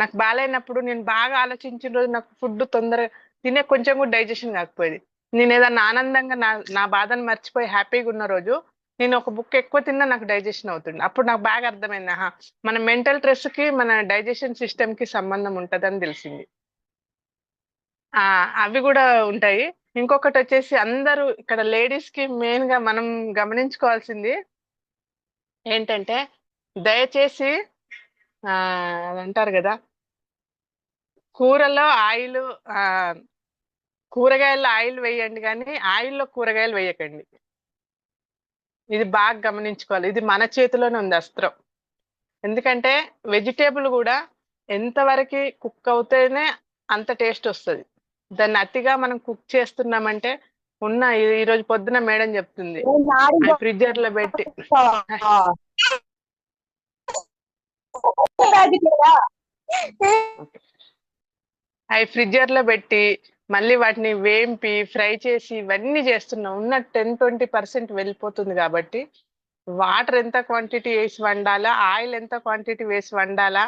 నాకు బాగాలేనప్పుడు నేను బాగా ఆలోచించిన రోజు నాకు ఫుడ్ తొందరగా తినే కొంచెం కూడా డైజెషన్ కాకపోయేది. నేను ఏదన్నా ఆనందంగా నా నా బాధను మర్చిపోయి హ్యాపీగా ఉన్న రోజు నేను ఒక బుక్ ఎక్కువ తిన్నా నాకు డైజెషన్ అవుతుంది. అప్పుడు నాకు బాగా అర్థమైంది, ఆహా మన మెంటల్ స్ట్రెస్ కి మన డైజెషన్ సిస్టమ్ కి సంబంధం ఉంటదని తెలిసింది. ఆ అవి కూడా ఉంటాయి. ఇంకొకటి వచ్చేసి అందరూ ఇక్కడ లేడీస్ కి మెయిన్ గా మనం గమనించుకోవాల్సింది ఏంటంటే, దయచేసి అది అంటారు కదా, కూరలో ఆయిల్, ఆ కూరగాయల్లో ఆయిల్ వేయండి కానీ ఆయిల్లో కూరగాయలు వేయకండి. ఇది బాగా గమనించుకోవాలి. ఇది మన చేతిలోనే ఉంది అస్త్రం. ఎందుకంటే వెజిటేబుల్ కూడా ఎంతవరకు కుక్ అవుతేనే అంత టేస్ట్ వస్తుంది. దాన్ని అతిగా మనం కుక్ చేస్తున్నామంటే ఈ రోజు పొద్దున మేడం చెప్తుంది, అవి ఫ్రిడ్జర్ లో పెట్టి అవి ఫ్రిడ్జర్ లో పెట్టి మళ్ళీ వాటిని వేంపి ఫ్రై చేసి ఇవన్నీ చేస్తున్నాం. ఉన్న 10-20% వెళ్ళిపోతుంది. కాబట్టి వాటర్ ఎంత క్వాంటిటీ వేసి వండాలా, ఆయిల్ ఎంత క్వాంటిటీ వేసి వండాలా,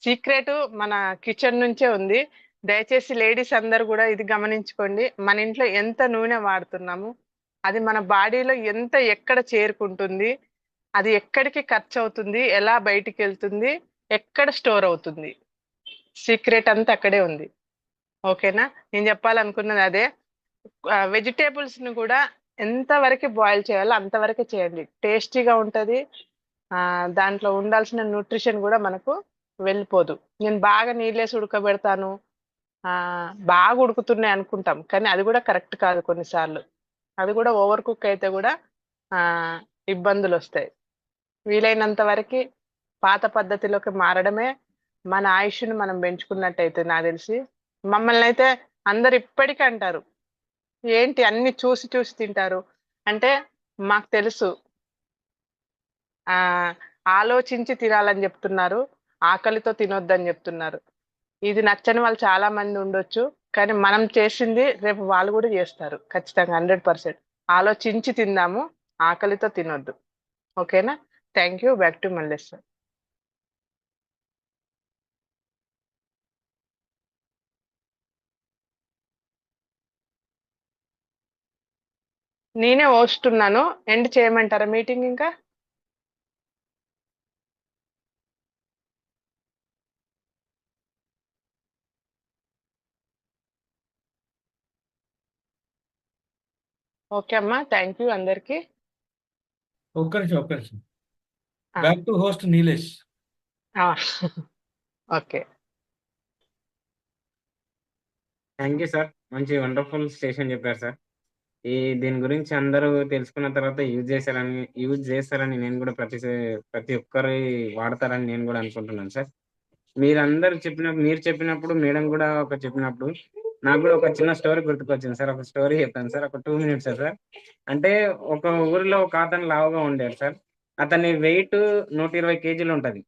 సీక్రెట్ మన కిచెన్ నుంచే ఉంది. దయచేసి లేడీస్ అందరు కూడా ఇది గమనించుకోండి. మన ఇంట్లో ఎంత నూనె వాడుతున్నాము, అది మన బాడీలో ఎంత ఎక్కడ చేరుకుంటుంది, అది ఎక్కడికి ఖర్చు అవుతుంది, ఎలా బయటికి వెళ్తుంది, ఎక్కడ స్టోర్ అవుతుంది, సీక్రెట్ అంతా అక్కడే ఉంది. ఓకేనా? నేను చెప్పాలనుకున్నది అదే. వెజిటేబుల్స్ ని కూడా ఎంతవరకు బాయిల్ చేయాలో అంతవరకే చేయండి, టేస్టీగా ఉంటది. దాంట్లో ఉండాల్సిన న్యూట్రిషన్ కూడా మనకు వెళ్ళిపోదు. నేను బాగా నీళ్ళేసి ఉడకబెడతాను, బాగా ఉడుకుతున్నాయి అనుకుంటాం, కానీ అది కూడా కరెక్ట్ కాదు. కొన్నిసార్లు అది కూడా ఓవర్ కుక్ అయితే కూడా ఇబ్బందులు వస్తాయి. వీలైనంత వరకు పాత పద్ధతిలోకి మారడమే మన ఆయుష్ను మనం పెంచుకున్నట్టయితే. నాకు తెలిసి మమ్మల్ని అయితే అందరు ఇప్పటికీ అంటారు, ఏంటి అన్ని చూసి చూసి తింటారు అంటే, మాకు తెలుసు ఆ ఆలోచించి తినాలని చెప్తున్నారు, ఆకలితో తినొద్దని చెప్తున్నారు. ఇది నచ్చని వాళ్ళు చాలా మంది ఉండొచ్చు, కానీ మనం చేసింది రేపు వాళ్ళు కూడా చేస్తారు ఖచ్చితంగా 100%. ఆలోచించి తిందాము, ఆకలితో తినొద్దు. ఓకేనా? Thank you. Back to Mallesh sir. నేనే వస్తున్నాను, ఎండ్ చేయమంటారా మీటింగ్? ఇంకా ఓకే అమ్మా, థ్యాంక్ యూ అందరికి.
ఒక్క నిమిషం. Back to host Nilesh.
Okay.
Thank you sir, మంచి వండర్ఫుల్ స్టేషన్ చెప్పారు సార్. దీని గురించి అందరూ తెలుసుకున్న తర్వాత యూజ్ చేస్తారని నేను కూడా ప్రతి ఒక్కరి వాడతారని నేను కూడా అనుకుంటున్నాను సార్. మీరు చెప్పినప్పుడు మేడం కూడా చెప్పినప్పుడు నాకు కూడా ఒక చిన్న స్టోరీ గుర్తుకొచ్చింది సార్. ఒక స్టోరీ చెప్తాను సార్, ఒక 2 minutes సార్. అంటే ఒక ఊరిలో ఒక అతను లావుగా ఉండాడు సార్. అతని వెయిట్ 120 kg ఉంటది.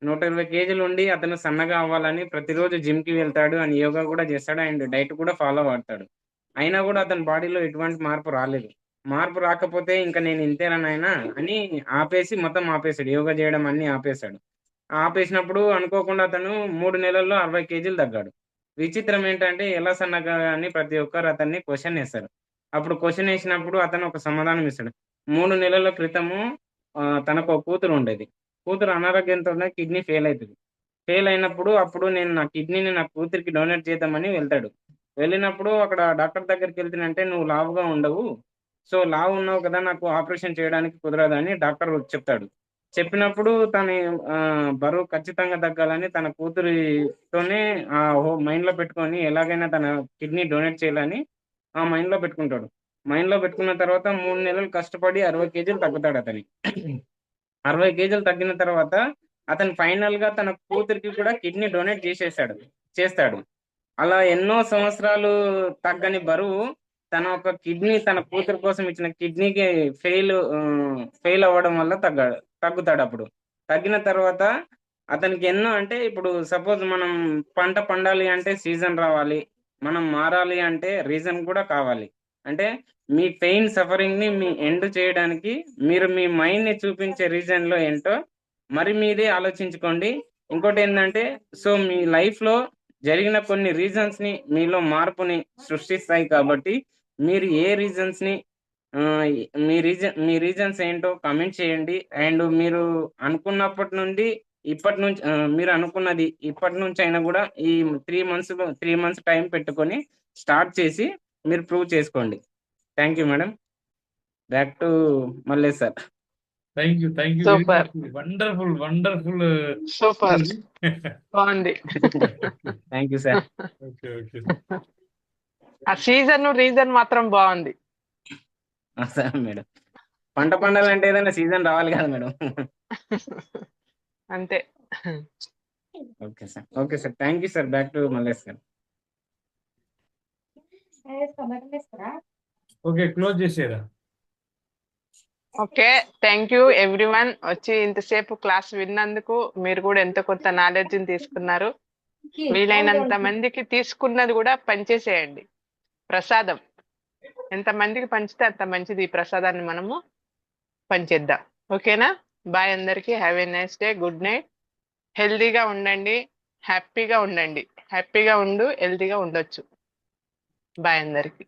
120 kg ఉండి అతను సన్నగా అవ్వాలని ప్రతిరోజు జిమ్ కి వెళ్తాడు, అండ్ యోగా కూడా చేస్తాడు, అండ్ డైట్ కూడా ఫాలో అవుతాడు. అయినా కూడా అతని బాడీలో ఎటువంటి మార్పు రాలేదు. మార్పు రాకపోతే ఇంకా నేను ఇంతేనా నాయనా అని మొత్తం ఆపేశాడు, యోగా చేయడం అన్ని ఆపేశాడు. ఆపేసినప్పుడు అనుకోకుండా అతను 3 నెలల్లో 60 kg తగ్గాడు. విచిత్రం ఏంటంటే ఎలా సన్నగా అని ప్రతి ఒక్కరు అతన్ని క్వశ్చన్ వేస్తారు. అప్పుడు క్వశ్చన్ వేసినప్పుడు అతను ఒక సమాధానం ఇస్తాడు. 3 నెలల క్రితము తనకు ఒక కూతురు ఉండేది. కూతురు అనారోగ్యంతో కిడ్నీ ఫెయిల్ అవుతుంది. ఫెయిల్ అయినప్పుడు అప్పుడు నేను నా కిడ్నీని నా కూతురికి డొనేట్ చేద్దామని వెళ్తాడు. వెళ్ళినప్పుడు అక్కడ డాక్టర్ దగ్గరికి వెళ్తానంటే, నువ్వు లావుగా ఉండవు, సో లావు ఉన్నావు కదా, నాకు ఆపరేషన్ చేయడానికి కుదరదు అని డాక్టర్ చెప్తాడు. చెప్పినప్పుడు తన బరువు ఖచ్చితంగా తగ్గాలని తన కూతురితోనే మైండ్ లో పెట్టుకొని ఎలాగైనా తన కిడ్నీ డొనేట్ చేయాలని ఆ మైండ్ లో పెట్టుకుంటాడు. మైండ్ లో పెట్టుకున్న తర్వాత 3 నెలలు కష్టపడి 60 kg తగ్గుతాడు అతని. 60 kg తగ్గిన తర్వాత అతను ఫైనల్ గా తన కూతురికి కూడా కిడ్నీ డొనేట్ చేస్తాడు. అలా ఎన్నో సంవత్సరాలు తగ్గని బరువు తన ఒక కిడ్నీ, తన కూతురు కోసం ఇచ్చిన కిడ్నీకి ఫెయిల్ అవ్వడం వల్ల తగ్గుతాడు. అప్పుడు తగ్గిన తర్వాత అతనికి ఎన్నో, అంటే ఇప్పుడు సపోజ్ మనం పంట పండాలి అంటే సీజన్ రావాలి, మనం మారాలి అంటే రీజన్ కూడా కావాలి. అంటే మీ పెయిన్ సఫరింగ్ ని మీ ఎండ్ చేయడానికి మీరు మీ మైండ్ ని చూపించే రీజన్ లో ఏంటో మరి మీదే ఆలోచించుకోండి. ఇంకోటి ఏంటంటే, సో మీ లైఫ్ లో జరిగిన కొన్ని రీజన్స్ ని మీలో మార్పుని సృష్టిస్తాయి. కాబట్టి మీరు ఏ రీజన్స్ ని ఆ, మీ రీజన్స్ ఏంటో కమెంట్ చేయండి. అండ్ మీరు అనుకున్నప్పటి నుండి ఇప్పటి నుంచి మీరు అనుకున్నది ఇప్పటి నుంచి అయినా కూడా ఈ 3 మంత్స్ టైం పెట్టుకొని స్టార్ట్ చేసి మీరు ప్రూవ్ చేసుకోండి. Thank you madam. Back to Mallesh sir.
Thank you very
super
much. Wonderful
super బాగుంది.
Thank you sir.
Okay okay
ఆ రీజన్ మాత్రం బాగుంది.
సార్ మేడం, పంట పండాలంటే ఏదైనా సీజన్ రావాలి కదా మేడం.
అంతే.
Okay sir thank you sir. Back to Mallesh sir.
Okay, close చేసేరా.
Okay, thank you everyone. వచ్చి ఇంతసేపు క్లాస్ విన్నందుకు మీరు కూడా ఎంతో కొంత నాలెడ్జ్ తీసుకున్నారు. వీలైనంత మందికి తీసుకున్నది కూడా పనిచేసేయండి. ప్రసాదం ఎంతమందికి పంచితే అంత మంచిది. ఈ ప్రసాదాన్ని మనము పంచేద్దాం. ఓకేనా? బాయ్ అందరికీ. Have a nice day. Good night. హెల్దీగా ఉండండి, హ్యాపీగా ఉండండి. హ్యాపీగా ఉండు, హెల్దీగా ఉండొచ్చు. బాయ్ అందరికీ.